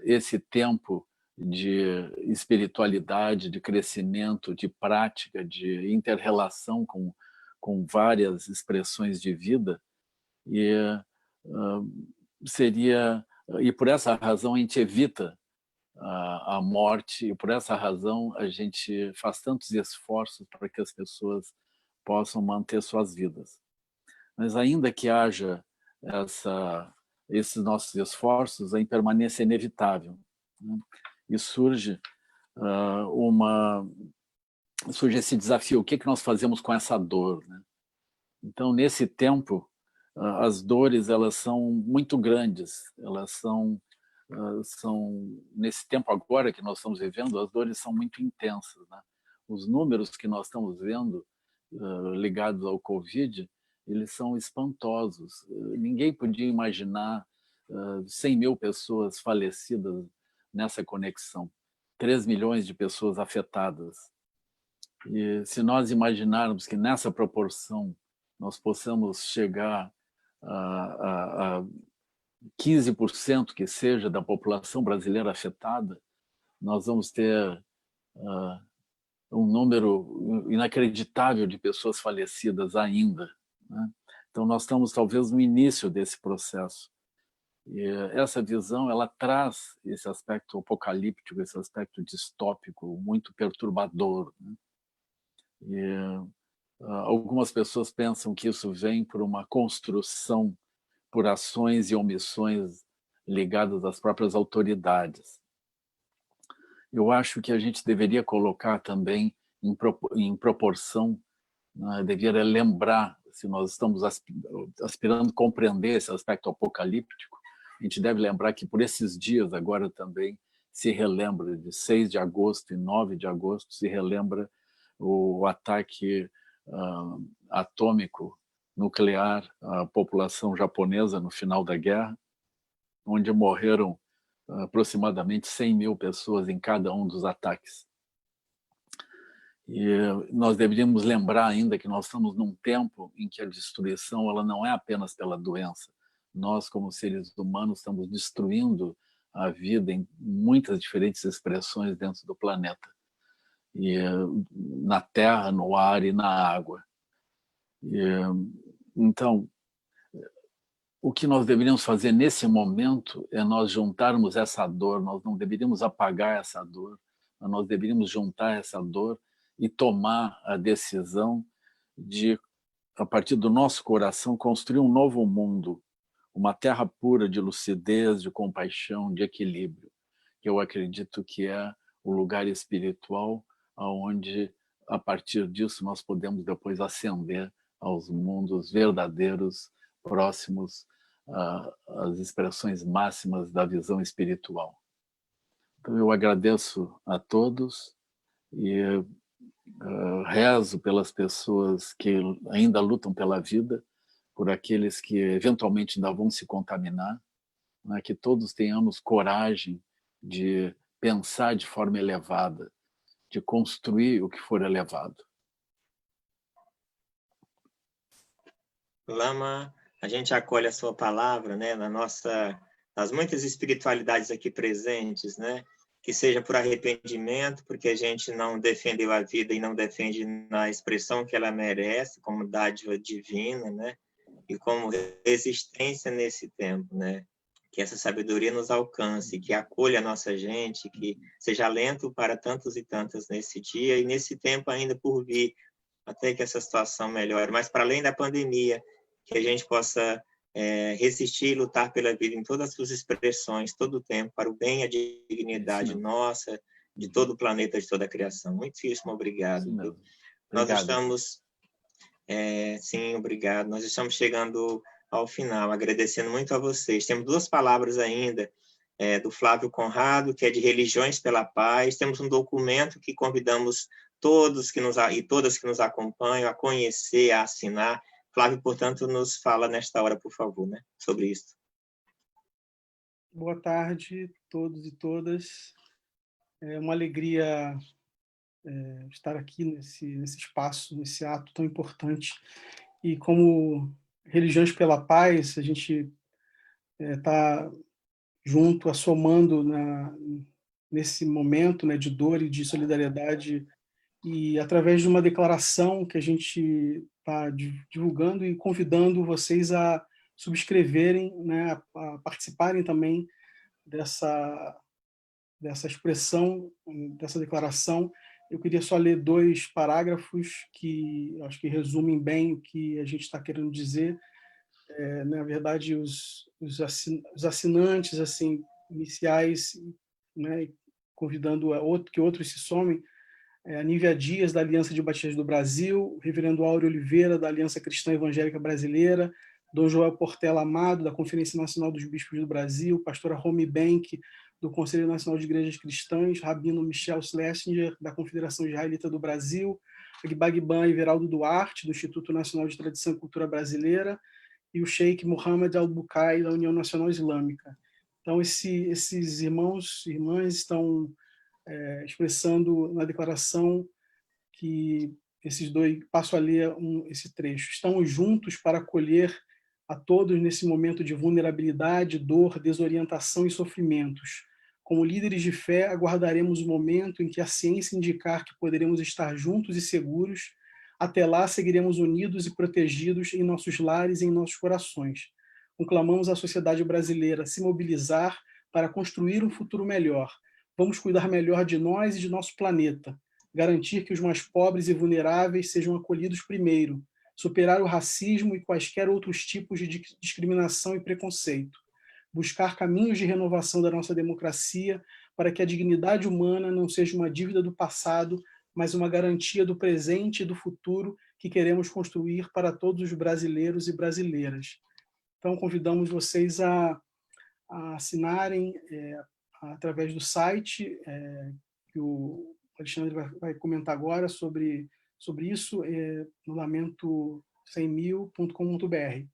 esse tempo de espiritualidade, de crescimento, de prática, de inter-relação com várias expressões de vida, e por essa razão a gente evita a morte, e por essa razão a gente faz tantos esforços para que as pessoas possam manter suas vidas. Mas ainda que haja esses nossos esforços, a impermanência é inevitável, né? E surge esse desafio: o que nós fazemos com essa dor, né? Então, nesse tempo, as dores elas são muito grandes, elas são nesse tempo agora que nós estamos vivendo, as dores são muito intensas, né? Os números que nós estamos vendo ligados ao Covid, eles são espantosos. Ninguém podia imaginar 100 mil pessoas falecidas nessa conexão, 3 milhões de pessoas afetadas. E se nós imaginarmos que nessa proporção nós possamos chegar a 15% que seja da população brasileira afetada, nós vamos ter um número inacreditável de pessoas falecidas ainda, né? Então, nós estamos talvez no início desse processo. E essa visão ela traz esse aspecto apocalíptico, esse aspecto distópico, muito perturbador, né? E algumas pessoas pensam que isso vem por uma construção, por ações e omissões ligadas às próprias autoridades. Eu acho que a gente deveria colocar também em proporção, né, deveria lembrar, se nós estamos aspirando a compreender esse aspecto apocalíptico, a gente deve lembrar que por esses dias agora também se relembra, de 6 de agosto e 9 de agosto, se relembra o ataque atômico nuclear à população japonesa no final da guerra, onde morreram aproximadamente 100 mil pessoas em cada um dos ataques. E nós deveríamos lembrar ainda que nós estamos num tempo em que a destruição ela não é apenas pela doença. Nós, como seres humanos, estamos destruindo a vida em muitas diferentes expressões dentro do planeta. E na terra, no ar e na água. Então, o que nós deveríamos fazer nesse momento é nós juntarmos essa dor, nós não deveríamos apagar essa dor, mas nós deveríamos juntar essa dor e tomar a decisão de, a partir do nosso coração, construir um novo mundo, uma terra pura de lucidez, de compaixão, de equilíbrio, que eu acredito que é o lugar espiritual onde a partir disso, nós podemos depois ascender aos mundos verdadeiros, próximos às expressões máximas da visão espiritual. Então, eu agradeço a todos e rezo pelas pessoas que ainda lutam pela vida, por aqueles que eventualmente ainda vão se contaminar, né? Que todos tenhamos coragem de pensar de forma elevada, de construir o que for elevado. Lama, a gente acolhe a sua palavra, né, nas muitas espiritualidades aqui presentes, né, que seja por arrependimento, porque a gente não defendeu a vida e não defende na expressão que ela merece, como dádiva divina, né, e como resistência nesse tempo, né, que essa sabedoria nos alcance, que acolha a nossa gente, que seja alento para tantos e tantas nesse dia e nesse tempo ainda por vir, até que essa situação melhore. Mas, para além da pandemia, que a gente possa resistir e lutar pela vida em todas as suas expressões, todo o tempo, para o bem e a dignidade nossa, de todo o planeta, de toda a criação. Muitíssimo obrigado. Nós estamos... sim, obrigado. Nós estamos chegando ao final, agradecendo muito a vocês. Temos 2 palavras ainda, do Flávio Conrado, que é de Religiões pela Paz. Temos um documento que convidamos todos e todas que nos acompanham a conhecer, a assinar. Flávio, portanto, nos fala nesta hora, por favor, né, sobre isso. Boa tarde, todos e todas. É uma alegria estar aqui nesse espaço, nesse ato tão importante. E como Religiões pela Paz, a gente está junto, assomando nesse momento, né, de dor e de solidariedade, e através de uma declaração que a gente está divulgando e convidando vocês a subscreverem, né, a participarem também dessa expressão, dessa declaração. Eu queria só ler 2 parágrafos que acho que resumem bem o que a gente está querendo dizer. Na verdade, os assinantes assim, iniciais, né, convidando que outros se somem, a Nívia Dias, da Aliança de Batistas do Brasil, o reverendo Áureo Oliveira, da Aliança Cristã Evangélica Brasileira, Dom Joel Portela Amado, da Conferência Nacional dos Bispos do Brasil, pastora Romy Bank, do Conselho Nacional de Igrejas Cristãs, Rabino Michel Schlesinger, da Confederação Israelita do Brasil, Agbagban Everaldo Duarte, do Instituto Nacional de Tradição e Cultura Brasileira, e o Sheikh Mohammed Al-Bukai, da União Nacional Islâmica. Então, esses irmãos e irmãs estão expressando na declaração que esses 2, passo a ler esse trecho. Estamos juntos para acolher a todos nesse momento de vulnerabilidade, dor, desorientação e sofrimentos. Como líderes de fé, aguardaremos o momento em que a ciência indicar que poderemos estar juntos e seguros. Até lá, seguiremos unidos e protegidos em nossos lares e em nossos corações. Conclamamos a sociedade brasileira a se mobilizar para construir um futuro melhor. Vamos cuidar melhor de nós e de nosso planeta. Garantir que os mais pobres e vulneráveis sejam acolhidos primeiro. Superar o racismo e quaisquer outros tipos de discriminação e preconceito. Buscar caminhos de renovação da nossa democracia para que a dignidade humana não seja uma dívida do passado, mas uma garantia do presente e do futuro que queremos construir para todos os brasileiros e brasileiras. Então, convidamos vocês a assinarem através do site, que o Alexandre vai comentar agora sobre isso, no lamento100.000.com.br.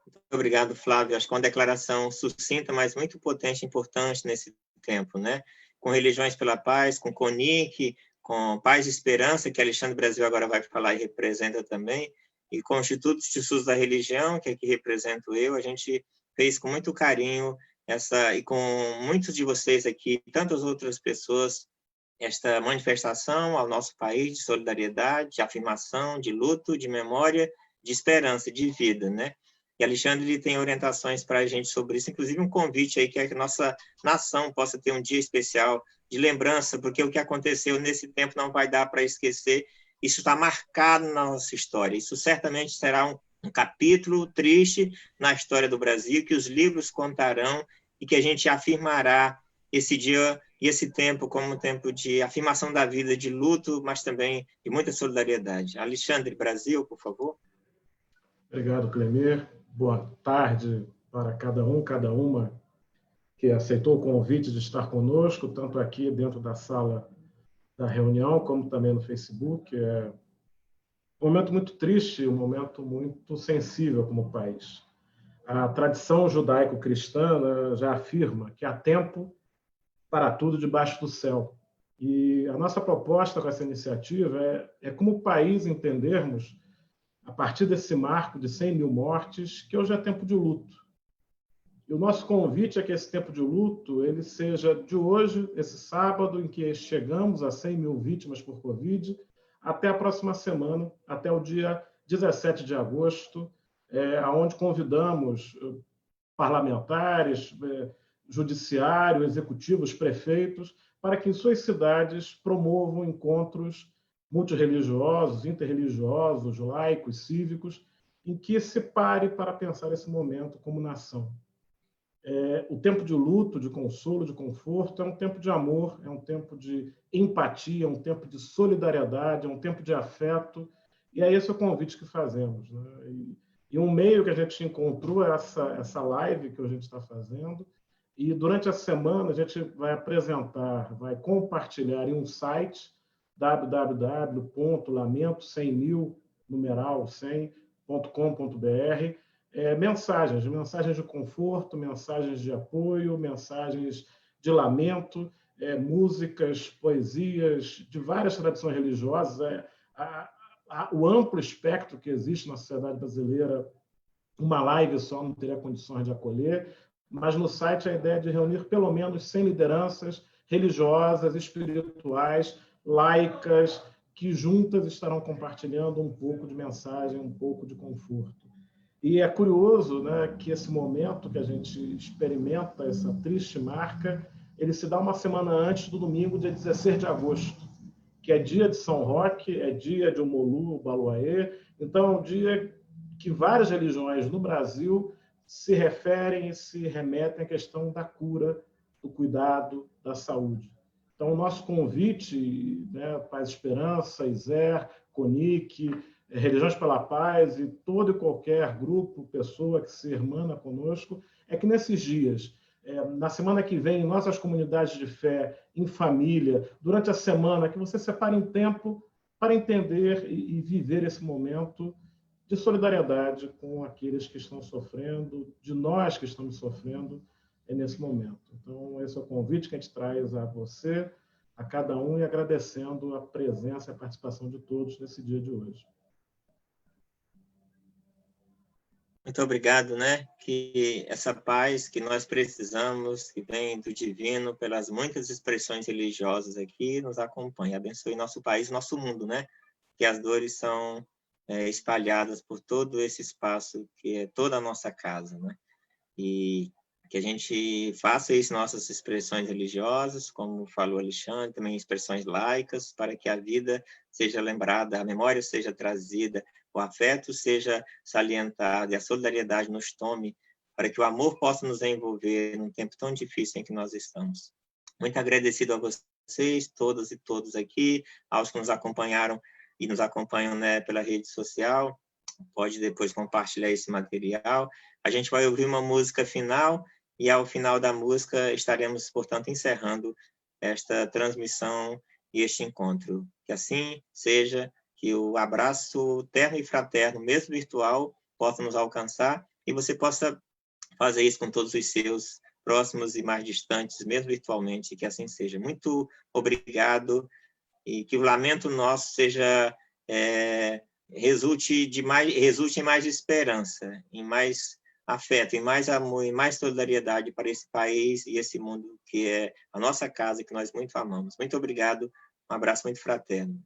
Muito obrigado, Flávio. Acho que é uma declaração sucinta, mas muito potente e importante nesse tempo, né? Com Religiões pela Paz, com CONIC, com Paz e Esperança, que Alexandre Brasil agora vai falar e representa também, e com o Instituto de Estudos da Religião, que aqui represento eu, a gente fez com muito carinho e com muitos de vocês aqui, tantas outras pessoas, esta manifestação ao nosso país de solidariedade, de afirmação, de luto, de memória, de esperança, de vida, né? E Alexandre tem orientações para a gente sobre isso, inclusive um convite aí que a nossa nação possa ter um dia especial de lembrança, porque o que aconteceu nesse tempo não vai dar para esquecer. Isso está marcado na nossa história. Isso certamente será um capítulo triste na história do Brasil, que os livros contarão e que a gente afirmará esse dia e esse tempo como um tempo de afirmação da vida, de luto, mas também de muita solidariedade. Alexandre Brasil, por favor. Obrigado, Clemir. Boa tarde para cada um, cada uma que aceitou o convite de estar conosco, tanto aqui dentro da sala da reunião, como também no Facebook. É um momento muito triste, um momento muito sensível como país. A tradição judaico-cristã, né, já afirma que há tempo para tudo debaixo do céu. E a nossa proposta com essa iniciativa é como país entendermos, a partir desse marco de 100 mil mortes, que hoje é tempo de luto. E o nosso convite é que esse tempo de luto ele seja de hoje, esse sábado, em que chegamos a 100 mil vítimas por Covid, até a próxima semana, até o dia 17 de agosto, onde convidamos parlamentares, judiciário, executivos, prefeitos, para que em suas cidades promovam encontros multirreligiosos, interreligiosos, laicos, cívicos, em que se pare para pensar esse momento como nação. O tempo de luto, de consolo, de conforto, é um tempo de amor, é um tempo de empatia, é um tempo de solidariedade, é um tempo de afeto, e é esse o convite que fazemos, né? E um meio que a gente encontrou é essa live que a gente está fazendo, e durante a semana a gente vai apresentar, vai compartilhar em um site, www.lamento100.com.br, mensagens de conforto, mensagens de apoio, mensagens de lamento, músicas, poesias de várias tradições religiosas, o amplo espectro que existe na sociedade brasileira. Uma live só não teria condições de acolher, mas no site a ideia é de reunir pelo menos 100 lideranças religiosas, espirituais, laicas, que juntas estarão compartilhando um pouco de mensagem, um pouco de conforto. E é curioso, né, que esse momento que a gente experimenta, essa triste marca, ele se dá uma semana antes do domingo, dia 16 de agosto, que é dia de São Roque, é dia de Omolu, Baluaê. Então, é um dia que várias religiões no Brasil se referem e se remetem à questão da cura, do cuidado, da saúde. Então, o nosso convite, né, Paz e Esperança, ISER, CONIC, Religiões pela Paz e todo e qualquer grupo, pessoa que se irmana conosco, é que nesses dias, na semana que vem, em nossas comunidades de fé, em família, durante a semana, que você separe um tempo para entender e viver esse momento de solidariedade com aqueles que estão sofrendo, de nós que estamos sofrendo nesse momento. Então, esse é o convite que a gente traz a você, a cada um, e agradecendo a presença e a participação de todos nesse dia de hoje. Muito obrigado, né? Que essa paz que nós precisamos, que vem do divino, pelas muitas expressões religiosas aqui, nos acompanhe. Abençoe nosso país, nosso mundo, né? Que as dores são espalhadas por todo esse espaço que é toda a nossa casa, né? E que a gente faça isso nossas expressões religiosas, como falou Alexandre, também expressões laicas, para que a vida seja lembrada, a memória seja trazida, o afeto seja salientado e a solidariedade nos tome, para que o amor possa nos envolver num tempo tão difícil em que nós estamos. Muito agradecido a vocês, todas e todos aqui, aos que nos acompanharam e nos acompanham, né, pela rede social. Pode depois compartilhar esse material. A gente vai ouvir uma música final e, ao final da música, estaremos, portanto, encerrando esta transmissão e este encontro. Que assim seja, que o abraço terno e fraterno, mesmo virtual, possa nos alcançar e você possa fazer isso com todos os seus próximos e mais distantes, mesmo virtualmente, que assim seja. Muito obrigado e que o lamento nosso seja resulte em mais esperança, em mais afeto, em mais amor, em mais solidariedade para esse país e esse mundo que é a nossa casa, que nós muito amamos. Muito obrigado, um abraço muito fraterno.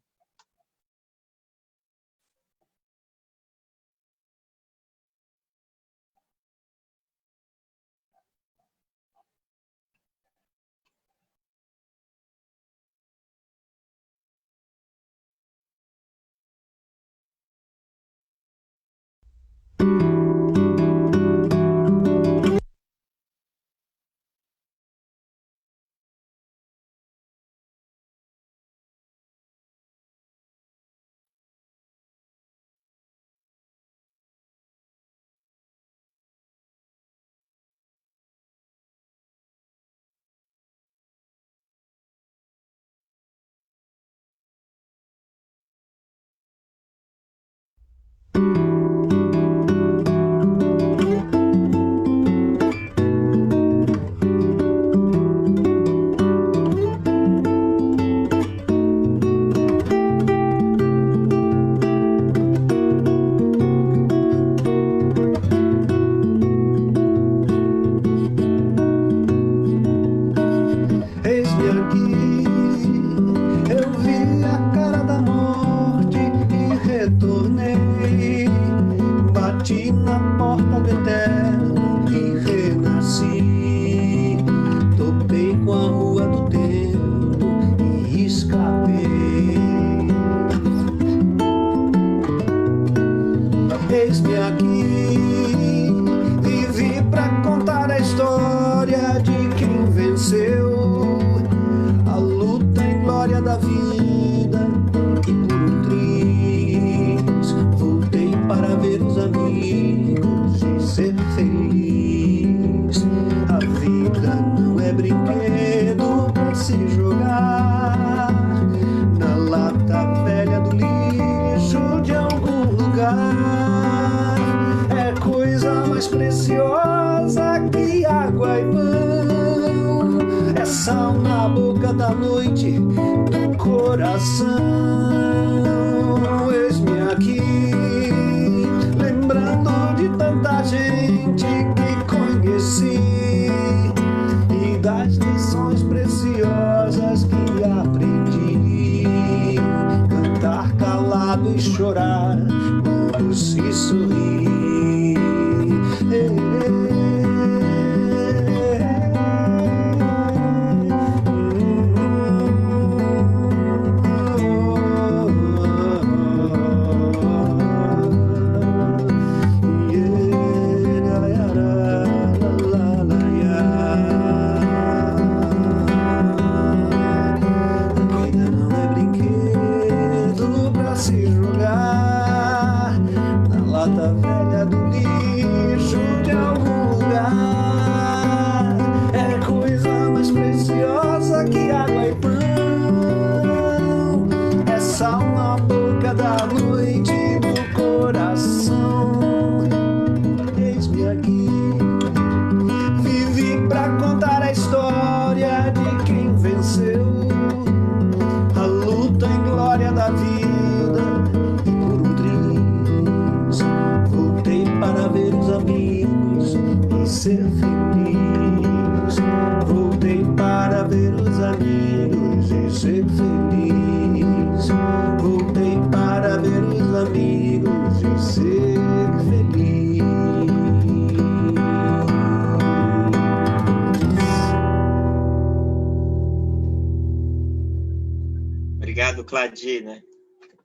Obrigado, Cladir, né?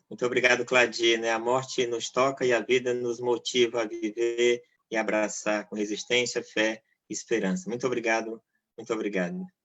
Muito obrigado, Cladir, né? A morte nos toca e a vida nos motiva a viver e abraçar com resistência, fé e esperança. Muito obrigado, muito obrigado.